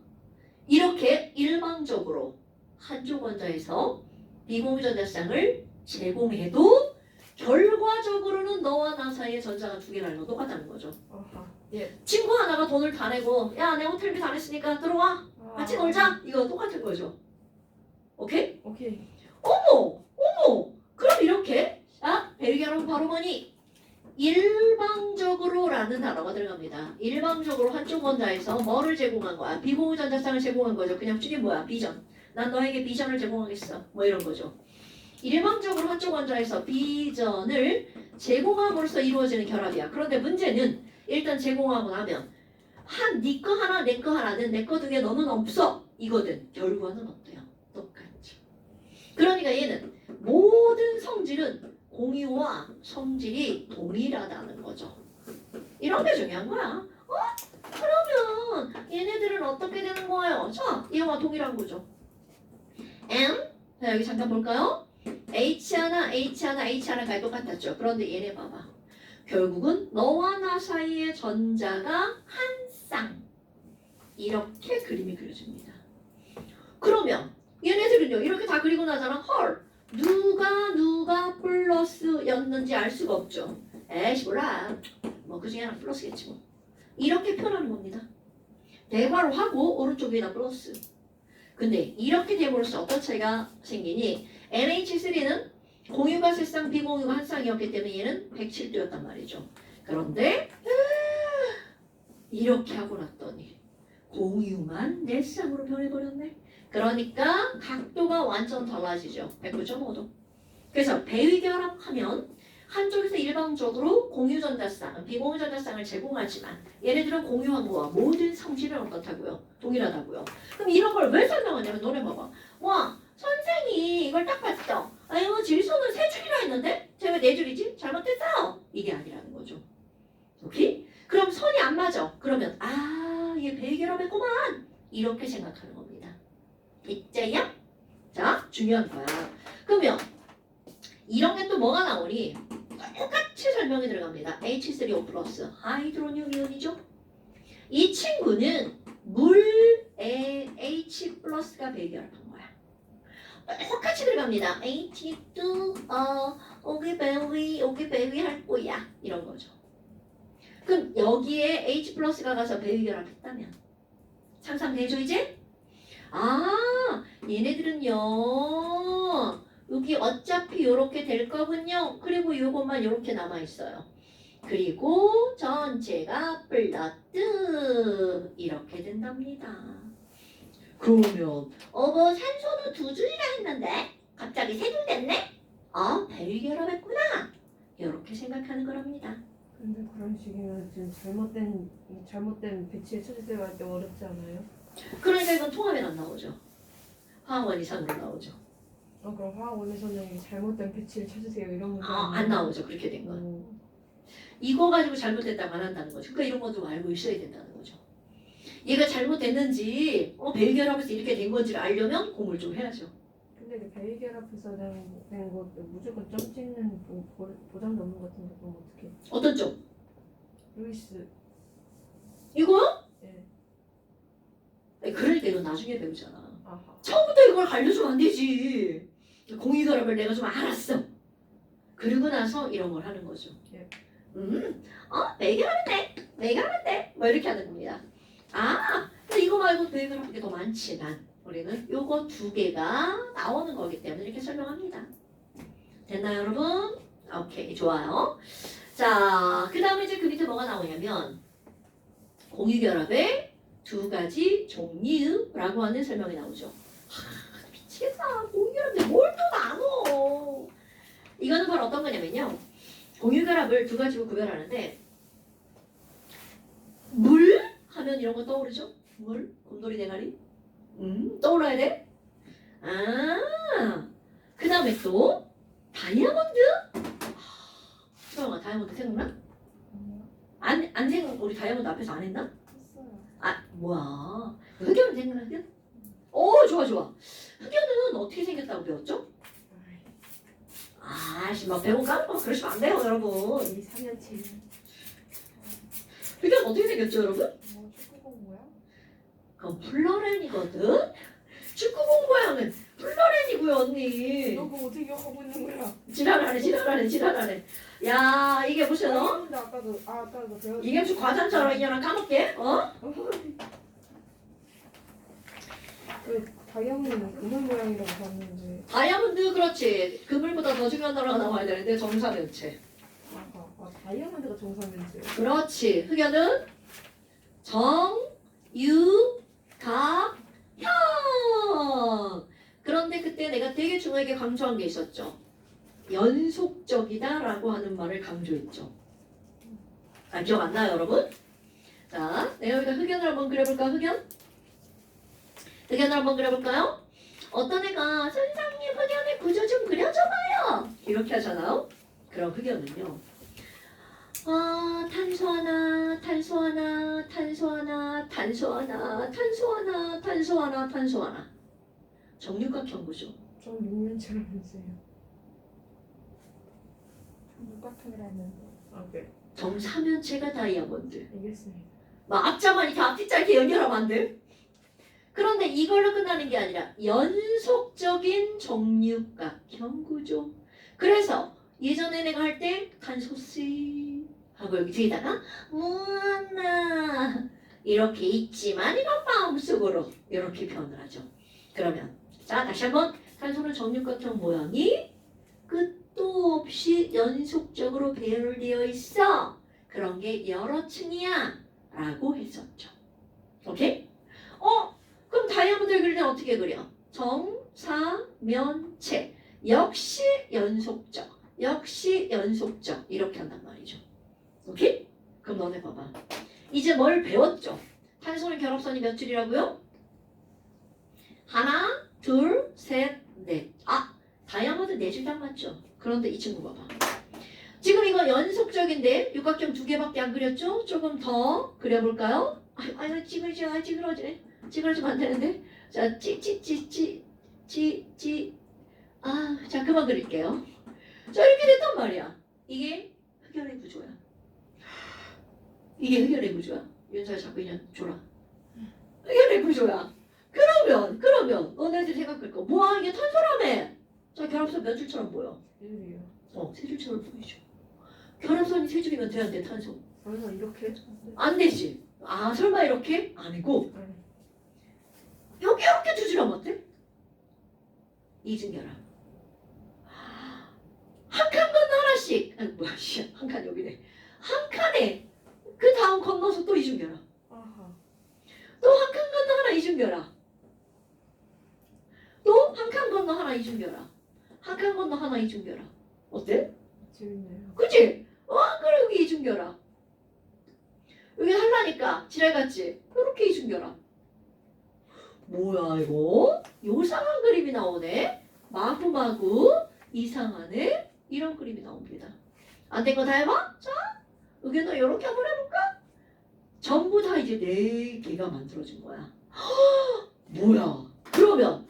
이렇게 일방적으로 한쪽 원자에서 비공유전자쌍을 제공해도 결과적으로는 너와 나 사이에 전자가 두 개라는 건 똑같다는 거죠. 아하. 예. 친구 하나가 돈을 다 내고 야 내 호텔비 다 냈으니까 들어와 같이 놀자 이거 똑같은 거죠. 오케이? 오케이. 어머 그럼 이렇게 베르기아는 바로 뭐니? 일방적으로라는 단어가 들어갑니다. 일방적으로 한쪽 원자에서 뭐를 제공한 거야? 비공유 전자쌍을 제공한 거죠. 그냥 줄이 뭐야? 비전. 난 너에게 비전을 제공하겠어. 뭐 이런 거죠. 일방적으로 한쪽 원자에서 비전을 제공함으로써 이루어지는 결합이야. 그런데 문제는 일단 제공하고 나면 네 거 하나 내 거 하나는 내 거 두 개 너는 없어 이거든. 결과는 어때요? 똑같죠. 그러니까 얘는 모든 성질은 공유와 성질이 동일하다는 거죠. 이런 게 중요한 거야. 그러면 얘네들은 어떻게 되는 거예요? 자, 얘와 동일한 거죠. 자, 여기 잠깐 볼까요? H 하나 H가 똑같았죠. 그런데 얘네 봐봐. 결국은 너와 나 사이의 전자가 한 쌍. 이렇게 그림이 그려집니다. 그러면 얘네들은요. 이렇게 다 그리고 나잖아. 헐. 누가 플러스였는지 알 수가 없죠. 에이씨 몰라. 뭐 그중에 하나 플러스겠지 뭐. 이렇게 표현하는 겁니다. 대괄호 하고 오른쪽 위에다 플러스. 근데 이렇게 됨으로써 어떤 차이가 생기니 NH3는 공유가 세 쌍, 비공유가 한 쌍이었기 때문에 얘는 107도였단 말이죠. 그런데 이렇게 하고 났더니 공유만 4쌍으로 변해버렸네. 그러니까 각도가 완전 달라지죠. 109.5도. 그래서 배위결합하면 한쪽에서 일방적으로 공유전자쌍, 비공유전자쌍을 제공하지만 얘네들은 공유한 거와 모든 성질은 어떻다고요? 동일하다고요. 그럼 이런 걸 왜 설명하냐면 너네 봐봐. 와 선생이 이걸 딱 봤어. 아유 질소는 3줄이라 했는데 쟤 왜 4줄이지? 잘못했어요. 이게 아니라는 거죠. 오케이? 그럼 선이 안 맞아. 그러면 얘 배위결합했구만. 이렇게 생각하는 겁니다. 있자요? 자 중요한 거야. 그러면 이런 게 또 뭐가 나오니? 똑같이 설명이 들어갑니다. H3O 플러스 하이드로늄 이온이죠. 이 친구는 물에 H 플러스가 배결합한 거야. 똑같이 들어갑니다. H2 오기 배위 할 거야. 이런 거죠. 그럼 여기에 H 플러스가 가서 배위결합했다면 상상되죠 이제? 얘네들은요 여기 어차피 이렇게 될 거군요. 그리고 요것만 이렇게 남아있어요. 그리고 전체가 플러스 이렇게 된답니다. 그러면 뭐 산소도 2줄이라 했는데 갑자기 세 줄 됐네? 벨결합했구나. 이렇게 생각하는 거랍니다. 근데 그런 식이면 지금 잘못된 배치를 찾으세요 할 때 어렵지 않아요? 그러니까 이건 통합이 안 나오죠. 화학원 이상으로 나오죠. 그럼 화학원에서는 잘못된 배치를 찾으세요 이런 문제 안 나오죠. 그렇게 된 건. 이거 가지고 잘못됐다고 안 한다는 거죠. 그러니까 이런 것도 알고 있어야 된다는 거죠. 얘가 잘못됐는지 벨결합에서 이렇게 된 건지를 알려면 공부를 좀 해야죠. 근데 그 베이결합에서 된 것도 무조건 점 찍는 보장도 없는 것 같은데 그럼 어떻게? 어떤 점? 루이스. 이거요? 예. 아니, 그럴 때 이건 나중에 배우잖아. 아하. 처음부터 이걸 알려주면 안 되지. 공이결합을 내가 좀 알았어. 그러고 나서 이런 걸 하는 거죠. 예. 벨결합은 돼. 벨결합은 돼. 뭐 이렇게 하는 겁니다. 근데 이거 말고 벨결합이 더 많지만 우리는 요거 두 개가 나오는 거기 때문에 이렇게 설명합니다. 됐나요, 여러분? 오케이, 좋아요. 자, 그 다음에 이제 그 밑에 뭐가 나오냐면 공유결합의 두 가지 종류라고 하는 설명이 나오죠. 미치겠다. 공유결합인데 뭘 또 나눠. 이거는 바로 어떤 거냐면요. 공유결합을 두 가지로 구별하는데 물 하면 이런 거 떠오르죠? 물? 곰돌이 대가리? 떠올라야 돼? 그 다음에 또 다이아몬드? 수영아 다이아몬드 생각나? 안 생각, 우리 다이아몬드 앞에서 안 했나? 했어요. 뭐야. 흑연은 생각나, 흑연? 좋아. 흑연은 어떻게 생겼다고 배웠죠? 막 배운 까먹고 그러시면 안 돼요, 여러분. 이 3년치. 흑연 어떻게 생겼죠, 여러분? 축구 공부야? 그건 플로렌이거든? 축구 공부하는 플로렌이고요, 언니. 너 그거 어떻게 기억하고 있는 거야? 지랄하네. 야, 이게 무슨, 근데 아까도 배웠. 이게 무슨 과장처럼 이년아 까먹게? 그 다이아몬드는 그물 모양이라고 봤는데. 다이아몬드, 그렇지. 그물보다 더 중요한 단어가 나와야 되는데, 정사면체. 다이아몬드가 정상면체예요. 그렇지. 흑연은 정, 유, 각, 형. 그런데 그때 내가 되게 중요하게 강조한 게 있었죠. 연속적이다라고 하는 말을 강조했죠. 기억 안 나요, 여러분? 자, 내가 여기다 흑연을 한번 그려볼까, 흑연을 한번 그려볼까요? 어떤 애가 선생님 흑연의 구조 좀 그려줘봐요. 이렇게 하잖아요. 그럼 흑연은요. 탄소 하나, 탄소 하나, 탄소 하나, 탄소 하나, 탄소 하나, 탄소 하나, 탄소 하나. 정육각형 구조. 전 육면체라면서요. 육각형이라면서. 그래. 정사면체가 다이아몬드. 알겠습니다. 막 앞자만 이렇게 앞뒤자 이렇게 연결하면 안 돼. 그런데 이걸로 끝나는 게 아니라 연속적인 정육각형 구조. 그래서 예전에 내가 할 때 탄소씨 하고 여기 뒤에다가 무한나 이렇게 있지만 이건 마음속으로 이렇게 표현을 하죠. 그러면 자 다시 한번 탄소는 정육각형 모양이 끝도 없이 연속적으로 배열되어 있어. 그런 게 여러 층이야 라고 했었죠. 오케이? 그럼 다이아몬드를 그릴 때 어떻게 그려? 정사면체 역시 연속적 이렇게 한단 말이죠. 오케이? 그럼 너네 봐봐. 이제 뭘 배웠죠? 탄소는 결합선이 몇 줄이라고요? 하나, 둘, 셋, 넷. 다이아몬드 4줄 딱 맞죠? 그런데 이 친구 봐봐. 지금 이거 연속적인데 육각형 2개밖에 안 그렸죠? 조금 더 그려볼까요? 찌그러지면 안 되는데. 자, 자, 그만 그릴게요. 자, 이렇게 됐단 말이야. 이게 흑연의 구조야. 윤서야 자꾸 인연 줘라. 흑연의 구조야. 그러면 너네들 생각할 거. 뭐야 이게 탄소라며. 자, 결합선 몇 줄처럼 보여? 1이요. 3줄처럼 보이죠. 결합선이 3줄이면 돼, 안 돼, 탄소? 그래서 이렇게? 안 되지. 설마 이렇게? 아니고 여기 이렇게 2줄 하면 어때? 이중결합. 한 칸 건너 하나씩. 한 칸 여기네. 한 칸에 그 다음 건너서 또 이중결합. 아하. 또 한 칸 건너 하나 이중결합. 또 한 칸 건너 하나 이중결합. 한 칸 건너 하나 이중결합. 어때? 재밌네요. 그치? 그래 여기 이중결합. 여기 하려니까 지랄같지? 이렇게 이중결합. 뭐야 이거? 요상한 그림이 나오네. 마구마구 이상하네. 이런 그림이 나옵니다. 안 된 거 다 해봐? 자, 의견도 이렇게 한번 해볼까? 전부 다 이제 4개가 만들어진 거야. 뭐야? 그러면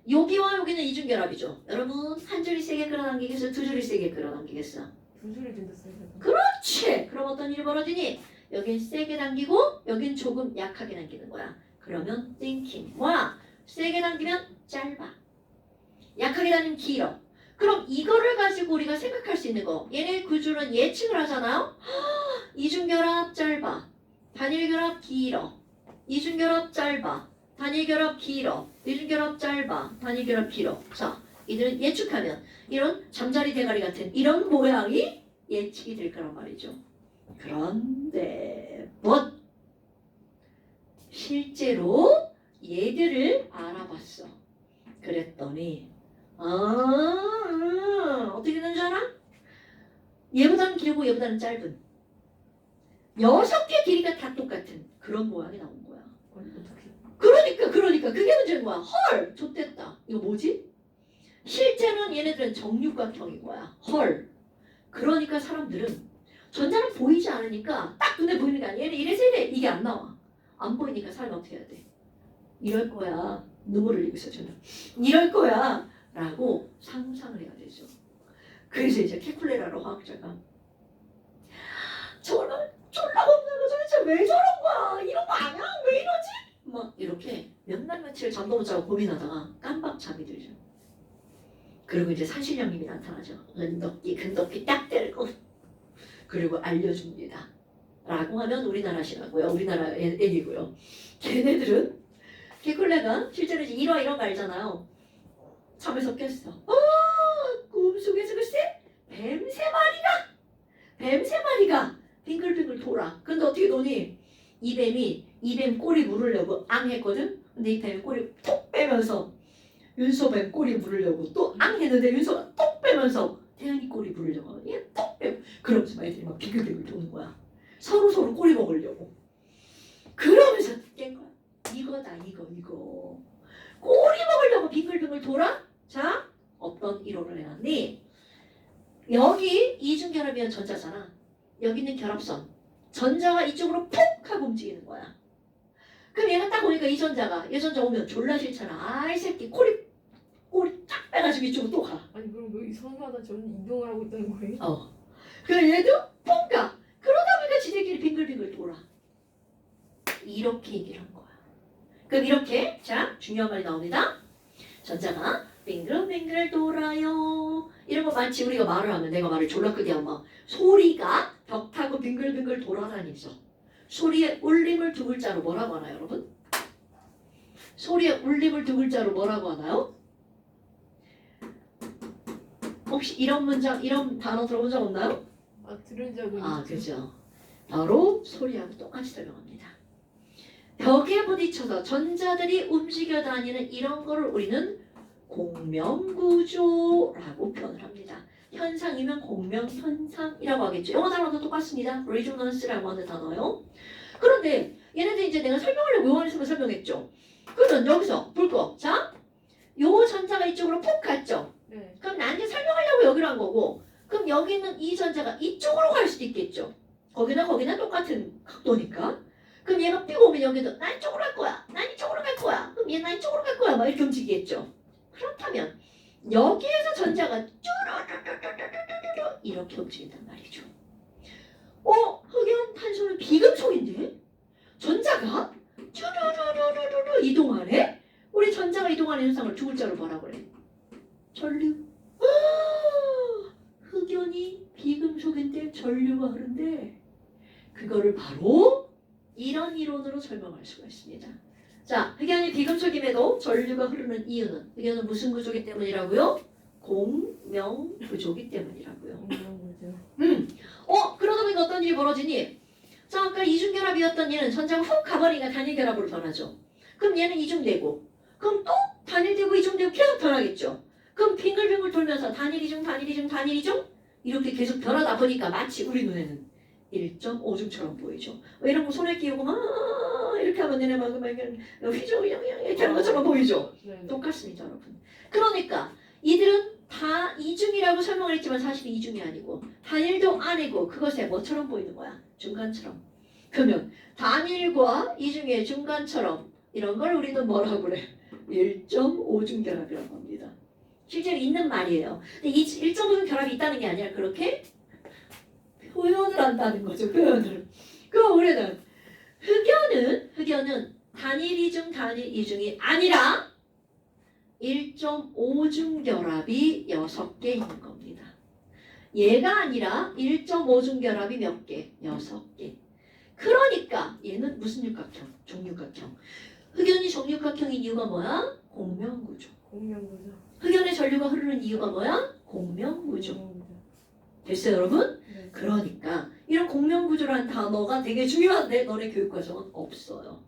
여기와 여기는 이중결합이죠. 여러분 한 줄이 세게 끌어당기겠어? 두 줄이 세게 끌어당기겠어? 두 줄이 된댔어요. 그렇지. 그럼 어떤 일이 벌어지니? 여긴 세게 당기고 여긴 조금 약하게 당기는 거야. 그러면 thinking 뭐야? 세게 당기면 짧아. 약하게 당기면 길어. 그럼 이거를 가지고 우리가 생각할 수 있는 거. 얘네 구조는 예측을 하잖아요. 이중결합 짧아. 단일결합 길어. 이중결합 짧아. 단일결합 길어. 이중결합 짧아. 단일결합 길어. 자, 이들은 예측하면 이런 잠자리 대가리 같은 이런 모양이 예측이 될 거란 말이죠. 그런데 실제로 얘들을 알아봤어. 그랬더니 어떻게 되는 줄 알아? 얘보다는 길고 얘보다는 짧은 6개 길이가 다 똑같은 그런 모양이 나온 거야. 어떻게? 그러니까 그게 문제인 거야. 헐! 좋댔다. 이거 뭐지? 실제는 얘네들은 정육각형인 거야. 헐! 그러니까 사람들은 전자는 보이지 않으니까 딱 눈에 보이는 게 아니야. 얘네 이래서 이래. 이게 안 나와. 안 보이니까 사람이 어떻게 해야 돼? 이럴 거야. 눈물을 흘리고 있어 저는. 이럴 거야. 라고 상상을 해야 되죠. 그래서 이제 케플레라로 화학자가 저런 졸라 없는 거 도대체 왜 저런 거야? 이런 거 아니야? 왜 이러지? 막 이렇게 몇 날 며칠 잠도 못 자고 고민하다가 깜박 잠이 들죠. 그리고 이제 산신령님이 나타나죠. 은덕기 근덕기 딱 때리고 그리고 알려줍니다. 라고 하면 우리나라시라고요. 우리나라 애기고요. 걔네들은 케플레가 실제로 이제 1화 이런 거 알잖아요. 잠에서 깼어. 꿈속에서 글쎄 뱀 세 마리가 빙글빙글 돌아. 근데 어떻게 노니? 이 뱀이 이 뱀 꼬리 물으려고 앙 했거든? 근데 이 뱀 꼬리 톡 빼면서 윤소뱀 꼬리 물으려고 또 앙 했는데 윤소가 톡 빼면서 태연이 꼬리 물으려고 얘 톡 빼고 그러면서 애들이 막 빙글빙글 도는 거야. 서로 꼬리 먹으려고. 그러면서 깬 거야. 이거다 이거. 꼬리 먹으려고 빙글빙글 돌아? 자, 어떤 이론을 해놨니? 여기 이중결합이면 전자잖아. 여기는 결합선. 전자가 이쪽으로 푹 하고 움직이는 거야. 그럼 얘가 딱 오니까 이 전자 오면 졸라 싫잖아. 아이 새끼 꼬리 딱 빼가지고 이쪽으로 또 가. 아니 그럼 왜 이상하다 저는 이동을 하고 있다는 거예요? 그럼 얘도 푹 가. 그러다 보니까 지들끼리 빙글빙글 돌아. 이렇게 얘기를 한 거야. 그럼 이렇게 자 중요한 말이 나옵니다. 전자가 빙글빙글 돌아요. 이런 거 마치 우리가 말을 하면 내가 말을 졸라 크게 하면 소리가 벽 타고 빙글빙글 돌아다니죠. 소리의 울림을 두 글자로 뭐라고 하나요, 여러분? 소리의 울림을 두 글자로 뭐라고 하나요? 혹시 이런 문장, 이런 단어 들어본 적 없나요? 들은 적은 있죠. 그죠. 바로 소리하고 똑같이 설명합니다. 벽에 부딪혀서 전자들이 움직여 다니는 이런 거를 우리는 공명구조라고 표현을 합니다. 현상이면 공명현상이라고 하겠죠. 영어 단어도 똑같습니다. resonance라고 하는 단어요. 그런데 얘네들 이제 내가 설명하려고 요한에서 설명했죠. 그러면 여기서 볼 거. 자, 요 전자가 이쪽으로 푹 갔죠. 네. 그럼 나한테 설명하려고 여기로 한 거고 그럼 여기 있는 이 전자가 이쪽으로 갈 수도 있겠죠. 거기나 똑같은 각도니까. 그럼 얘가 삐고 오면 여기도 난 이쪽으로 갈 거야. 난 이쪽으로 갈 거야. 그럼 얘 난 이쪽으로 갈 거야. 막 이렇게 움직이겠죠. 그렇다면 여기에서 전자가 쭈루루루루루루루 이렇게 움직인단 말이죠. 흑연 탄소는 비금속인데 전자가 쭈루루루루루 이동하네? 우리 전자가 이동하는 현상을 두 글자로 뭐라 그래? 전류. 흑연이 비금속인데 전류가 흐른데 그거를 바로 이런 이론으로 설명할 수가 있습니다. 자, 흑연이 비금속임에도 전류가 흐르는 이유는 흑연은 무슨 구조기 때문이라고요? 공명 구조기 때문이라고요. 그러다 보니까 어떤 일이 벌어지니? 자, 아까 이중결합이었던 얘는 전자가 훅 가버리니까 단일결합으로 변하죠. 그럼 얘는 이중되고 그럼 또 단일되고 이중되고 계속 변하겠죠. 그럼 빙글빙글 돌면서 단일이 중 단일이 중 단일이 중 이렇게 계속 변하다 보니까 마치 우리 눈에는 1.5중처럼 보이죠. 이런 거 손에 끼우고 막 이렇게 하면 얘네 막 휘저휘저 이렇게 하는 것처럼 보이죠. 네. 똑같습니다, 여러분. 그러니까 이들은 다 이중이라고 설명을 했지만 사실 이중이 아니고 단일도 아니고 그것에 뭐처럼 보이는 거야? 중간처럼. 그러면 단일과 이중의 중간처럼 이런 걸 우리는 뭐라고 그래? 1.5중 결합이라고 합니다. 실제로 있는 말이에요. 근데 이 1.5중 결합이 있다는 게 아니라 그렇게 표현을 한다는 거죠. 표현을. 그럼 우리는 흑연은 단일 이중 단일 이중이 아니라 1.5중 결합이 6개 있는 겁니다. 얘가 아니라 1.5중 결합이 몇 개? 6개. 그러니까 얘는 무슨 육각형? 종육각형. 흑연이 종육각형인 이유가 뭐야? 공명구조. 공명구조. 흑연의 전류가 흐르는 이유가 뭐야? 공명구조. 공명구조. 됐어요, 여러분? 네. 그러니까 이런 공명구조라는 단어가 되게 중요한데 너네 교육과정은 없어요.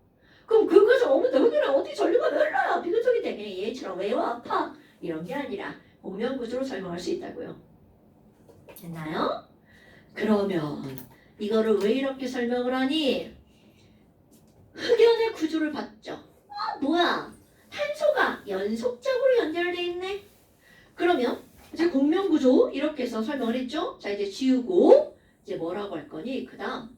그럼 교육과정 없는데 흑연은 어디 전류가 흘러요? 비근속이 되게 얘처럼 왜요? 아파? 이런 게 아니라 공명구조로 설명할 수 있다고요. 됐나요? 그러면 이거를 왜 이렇게 설명을 하니? 흑연의 구조를 봤죠. 뭐야? 탄소가 연속적으로 연결돼 있네. 그러면 이제 공명구조 이렇게 해서 설명을 했죠. 자 이제 지우고 이제 뭐라고 할 거니? 그다음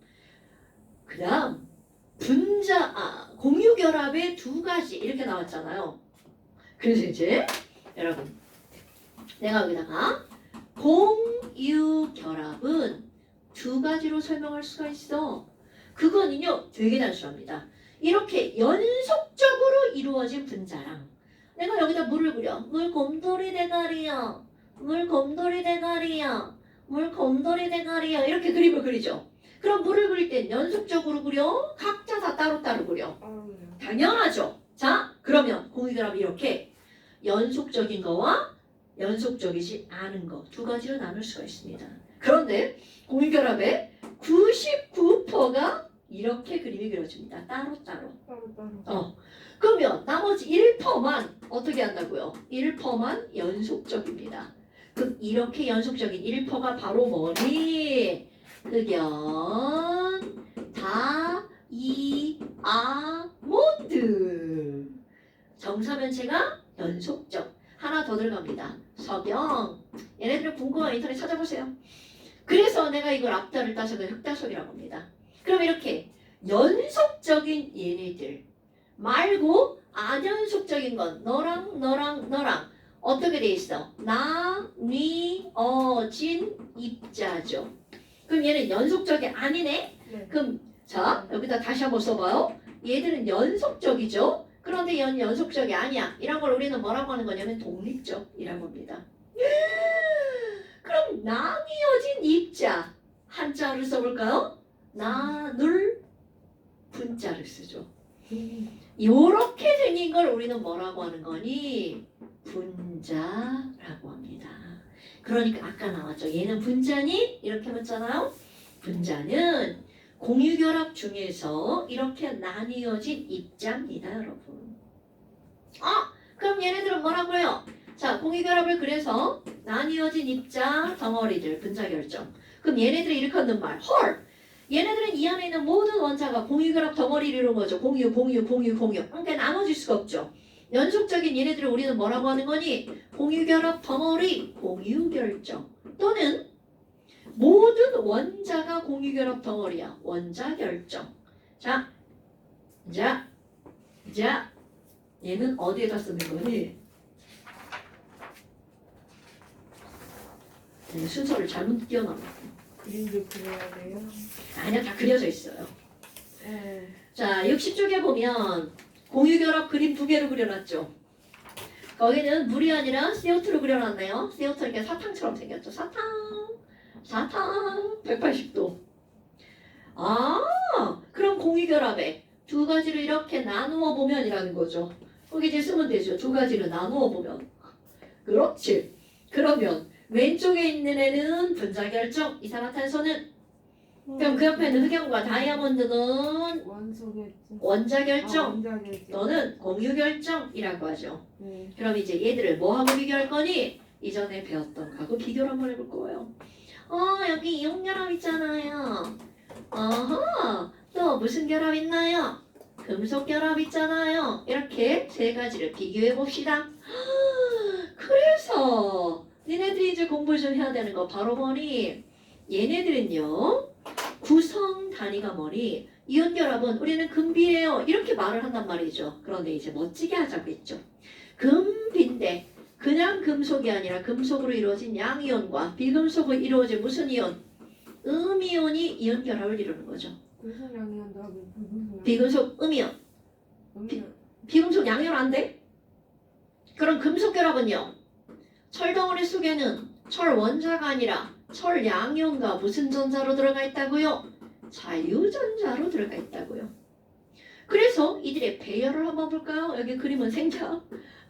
공유결합의 두 가지 이렇게 나왔잖아요. 그래서 이제 여러분 내가 여기다가 공유결합은 두 가지로 설명할 수가 있어. 그거는요 되게 단순합니다. 이렇게 연속적으로 이루어진 분자랑 내가 여기다 물을 그려. 물 곰돌이 대가리야. 물 곰돌이 대가리야. 물 곰돌이 대가리야. 이렇게 그림을 그리죠. 그럼 물을 그릴 땐 연속적으로 그려? 각자 다 따로따로 그려? 당연하죠. 자, 그러면 공유결합이 이렇게 연속적인 거와 연속적이지 않은 거 두 가지로 나눌 수가 있습니다. 그런데 공유결합의 99%가 이렇게 그림이 그려집니다. 따로따로. 따로따로. 그러면 나머지 1%만 어떻게 한다고요? 1%만 연속적입니다. 그럼 이렇게 연속적인 1%가 바로 뭐니? 흑연, 다이아몬드. 정사면체가 연속적. 하나 더 들어갑니다. 석영. 얘네들은 궁금한 인터넷 찾아보세요. 그래서 내가 이걸 앞다를 따서 흑다석이라고 합니다. 그럼 이렇게 연속적인 얘네들 말고 안연속적인 건 너랑 어떻게 돼 있어? 나뉘어진 입자죠. 그럼 얘는 연속적이 아니네? 네. 그럼 자 여기다 다시 한번 써봐요. 얘들은 연속적이죠. 그런데 연속적이 아니야. 이런 걸 우리는 뭐라고 하는 거냐면 독립적이라고 합니다. 그럼 나뉘어진 입자 한자를 써볼까요? 나눌 분자를 쓰죠. 요렇게 생긴 걸 우리는 뭐라고 하는 거니? 분자라고 합니다. 그러니까 아까 나왔죠. 얘는 분자니? 이렇게 묻잖아요. 분자는 공유결합 중에서 이렇게 나뉘어진 입자입니다, 여러분. 그럼 얘네들은 뭐라고 해요? 자, 공유결합을 그래서 나뉘어진 입자 덩어리들 분자 결정. 그럼 얘네들이 일컫는 말, 헐! 얘네들은 이 안에 있는 모든 원자가 공유결합 덩어리를 이루는 거죠. 공유. 그러니까 나눠질 수가 없죠. 연속적인 얘네들을 우리는 뭐라고 하는 거니? 공유결합 덩어리, 공유결정. 또는 모든 원자가 공유결합 덩어리야. 원자결정. 자, 얘는 어디에다 쓰는 거니? 네, 순서를 잘못 띄워놨네. 그림도 그려야 돼요. 아니야, 다 그려져 있어요. 네. 자, 60쪽에 보면 공유결합 그림 두 개로 그려놨죠. 거기는 물이 아니라 CO2로 그려놨네요. CO2 이렇게 사탕처럼 생겼죠. 사탕 180도. 그럼 공유결합에 두 가지를 이렇게 나누어 보면이라는 거죠. 거기 이제 쓰면 되죠. 두 가지를 나누어 보면. 그렇지. 그러면 왼쪽에 있는 애는 분자결정, 이산화탄소는 그럼 그 옆에 있는 흑연과 다이아몬드는 원소겠지. 원자 결정 원자겠지. 또는 공유 결정이라고 하죠. 네. 그럼 이제 얘들을 뭐하고 비교할 거니? 이전에 배웠던 거하고 비교를 한번 해볼 거예요. 여기 이온결합 있잖아요. 또 무슨 결합 있나요? 금속결합 있잖아요. 이렇게 세 가지를 비교해 봅시다. 그래서 니네들이 이제 공부 좀 해야 되는 거 바로 뭐니? 얘네들은요. 구성 단위가 뭐니? 이온결합은 우리는 금비예요. 이렇게 말을 한단 말이죠. 그런데 이제 멋지게 하자고 했죠. 금비인데 그냥 금속이 아니라 금속으로 이루어진 양이온과 비금속으로 이루어진 무슨 이온? 음이온이 이온결합을 이루는 거죠. 무슨 양이온도 하고 무슨 양? 비금속 음이온. 비금속 양이온 안 돼? 그럼 금속결합은요. 철덩어리 속에는 철 원자가 아니라 철 양이온과 무슨 전자로 들어가 있다고요? 자유전자로 들어가 있다고요. 그래서 이들의 배열을 한번 볼까요? 여기 그림은 생자.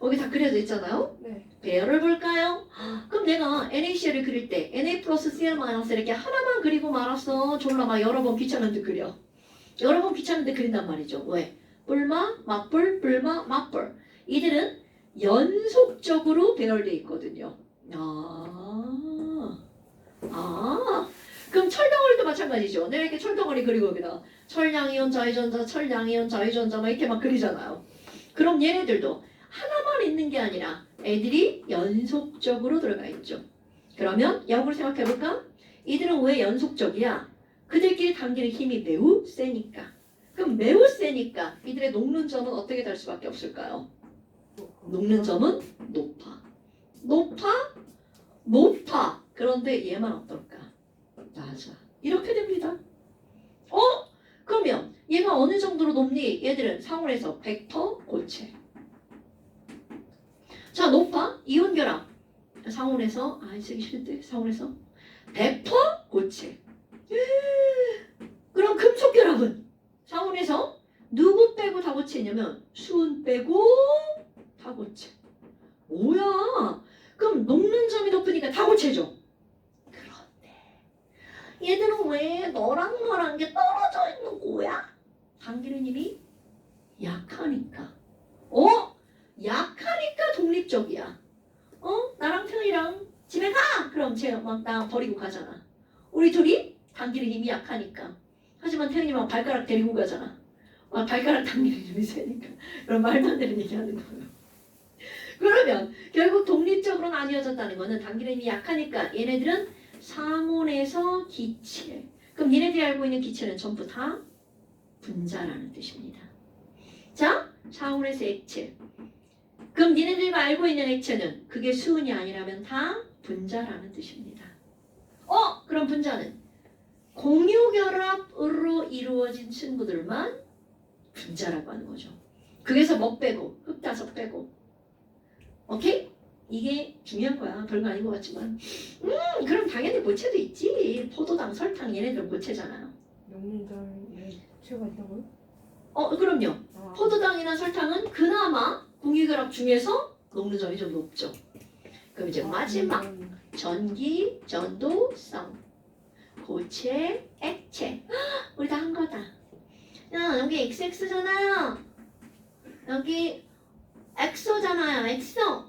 여기 다 그려져 있잖아요. 네. 배열을 볼까요? 그럼 내가 NaCl을 그릴 때 Na 플러스 Cl 마이너스 이렇게 하나만 그리고 말았어. 졸라 막 여러 번 귀찮은데 그려. 여러 번 귀찮은데 그린단 말이죠. 왜? 뿔마, 맞뿔, 뿔마, 맞뿔. 이들은 연속적으로 배열돼 있거든요. 그럼 철덩어리도 마찬가지죠. 내가 이렇게 철덩어리 그리고 여기다 철양이온 자유전자, 철양이온 자유전자 막 이렇게 막 그리잖아요. 그럼 얘네들도 하나만 있는 게 아니라 애들이 연속적으로 들어가 있죠. 그러면 역으로 생각해볼까? 이들은 왜 연속적이야? 그들끼리 당기는 힘이 매우 세니까. 그럼 매우 세니까 이들의 녹는 점은 어떻게 될 수밖에 없을까요? 녹는 점은 높아. 높아. 그런데 얘만 어떨까? 낮아. 이렇게 됩니다. 그러면 얘가 어느 정도로 높니? 얘들은 상온에서 100% 고체. 자, 높아. 이온결합. 상온에서 쓰기 싫은데 상온에서 100% 고체. 그럼 금속결합은 상온에서 누구 빼고 다 고체냐면 수은 빼고 다 고체. 뭐야? 그럼 녹는 점이 높으니까 다 고체죠. 그런데 얘들은 왜 너랑 너랑 게 떨어져 있는 거야? 당기는 힘이 약하니까. 약하니까 독립적이야. 나랑 태은이랑 집에 가! 그럼 쟤 막 나 버리고 가잖아. 우리 둘이 당기는 힘이 약하니까. 하지만 태은이 막 발가락 데리고 가잖아. 막 발가락 당기는 힘이 세니까. 그럼 말도 안 되는 얘기 하는 거예요. 그러면 결국 독립적으로 나뉘어졌다는 거는 당기는 힘이 약하니까 얘네들은 상온에서 기체. 그럼 얘네들이 알고 있는 기체는 전부 다 분자라는 뜻입니다. 자, 상온에서 액체. 그럼 니네들과 알고 있는 액체는 그게 수은이 아니라면 다 분자라는 뜻입니다. 그럼 분자는 공유결합으로 이루어진 친구들만 분자라고 하는 거죠. 그래서 뭐 빼고 흙다섯 빼고. 오케이? 이게 중요한 거야. 별거 아닌 것 같지만. 그럼 당연히 고체도 있지. 포도당, 설탕 얘네들 고체잖아요. 녹는 점에 고체가 있다고요? 그럼요. 포도당이나 설탕은 그나마 공유결합 중에서 녹는 점이 좀 높죠. 그럼 이제 마지막 전기, 전도성, 고체, 액체. 우리 다 한 거다. 야, 여기 XX잖아요. 여기 엑소잖아요. 엑소.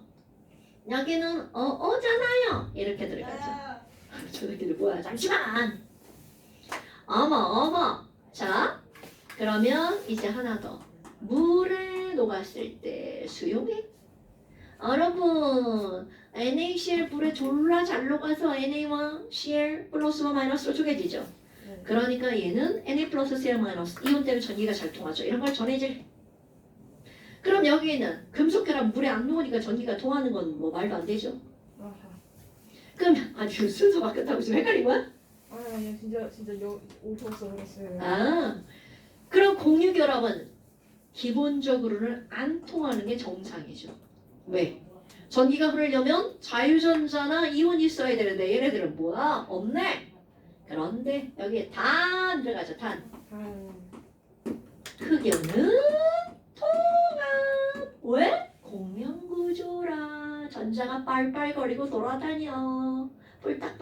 여기는 어잖아요. 이렇게 들어가죠. 저 새끼들 뭐야? 잠시만. 어머. 자, 그러면 이제 하나 더. 물에 녹았을 때 수용액. 여러분, NaCl 물에 졸라 잘 녹아서 Na1 Cl 플러스와 마이너스로 쪼개지죠. 네. 그러니까 얘는 Na 플러스 Cl 마이너스 이온 때문에 전기가 잘 통하죠. 이런 걸 전해질. 그럼 여기에는 금속결합 물에 안 녹으니까 전기가 통하는 건 뭐 말도 안 되죠. 아하. 그럼 지금 순서 바뀌었다고 지금 헷갈린 거야? 아니 진짜 오토서 그랬어요. 그럼 공유결합은 기본적으로는 안 통하는 게 정상이죠. 왜? 전기가 흐르려면 자유전자나 이온이 있어야 되는데 얘네들은 뭐야? 없네. 그런데 여기에 단 들어가죠. 단. 흑연은 통합. 왜? 공명구조라. 전자가 빨빨거리고 돌아다녀. 뿔딱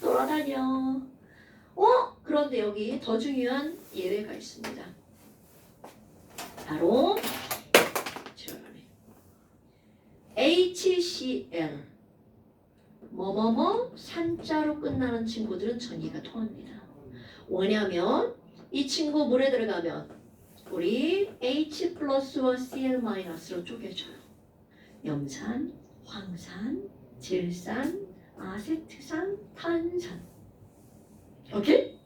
돌아다녀. 그런데 여기 더 중요한 예외가 있습니다. 바로 HCl 뭐뭐뭐 산자로 끝나는 친구들은 전기가 통합니다. 왜냐하면 이 친구 물에 들어가면 우리 H 플러스와 Cl 마이너스로 쪼개져요. 염산, 황산, 질산, 아세트산, 탄산. 오케이?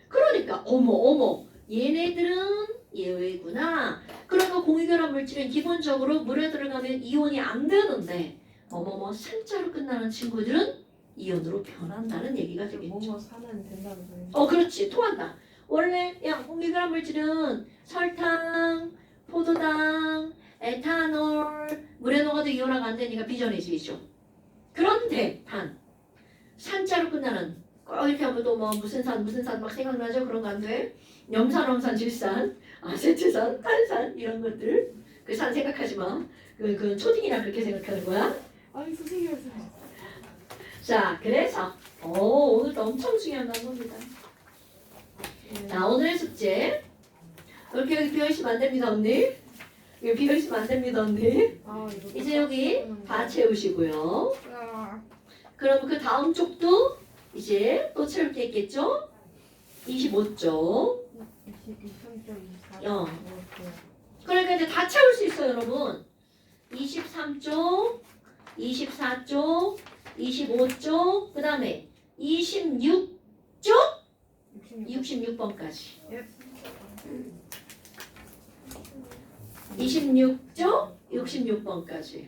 그러니까 어머 얘네들은 예외구나. 그러면 공유결합 물질은 기본적으로 물에 들어가면 이온이 안 되는데 뭐뭐뭐 산자로 끝나는 친구들은 이온으로 변한다는 얘기가 되겠죠. 뭐뭐 사면 된다는 소리. 그렇지. 통한다. 원래 야 공유결합 물질은 설탕, 포도당, 에탄올 물에 녹아도 이온화가 안 되니까 비전해지죠. 그런데 단 산자로 끝나는 꼭 이렇게 하면 또 뭐 무슨 산 막 생각나죠? 그런 거 안 돼. 염산, 황산, 질산, 아세트산, 탄산 이런 것들 그 산 생각하지 마. 그 초딩이나 그렇게 생각하는 거야. 아니 선생님이었어요. 자, 그래서 오늘도 엄청 중요한 단어입니다. 자, 오늘의 숙제. 이렇게 여기 비어있으면 안 됩니다, 언니. 여기 비어있으면 안 됩니다, 언니. 이제 여기 다 채우시고요. 그럼 그 다음 쪽도 이제 또 채울 게 있겠죠? 25쪽. 23.24. 그러니까 이제 다 채울 수 있어요, 여러분. 23쪽, 24쪽, 25쪽, 그 다음에 26쪽, 66번까지. 26쪽, 66번까지.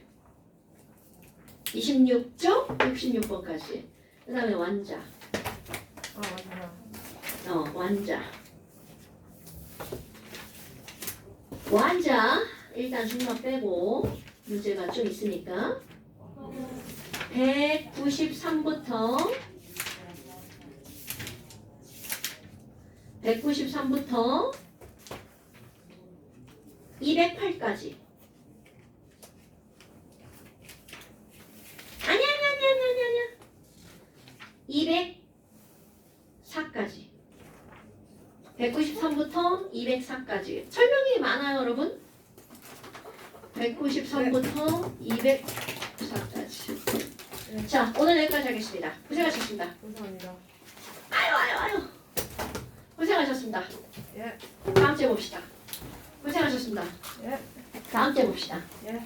26쪽, 66번까지. 그 다음에 완자. 맞아. 완자. 완자. 일단 중간 빼고 문제가 좀 있으니까 193부터 208까지. 아니야. 204까지. 193부터 204까지. 설명이 많아요, 여러분. 193부터 204까지. 자, 오늘 여기까지 하겠습니다. 고생하셨습니다. 감사합니다. 아유. 고생하셨습니다. 예. 다음 주에 봅시다. 고생하셨습니다. 예. 다음 주에 봅시다. 예.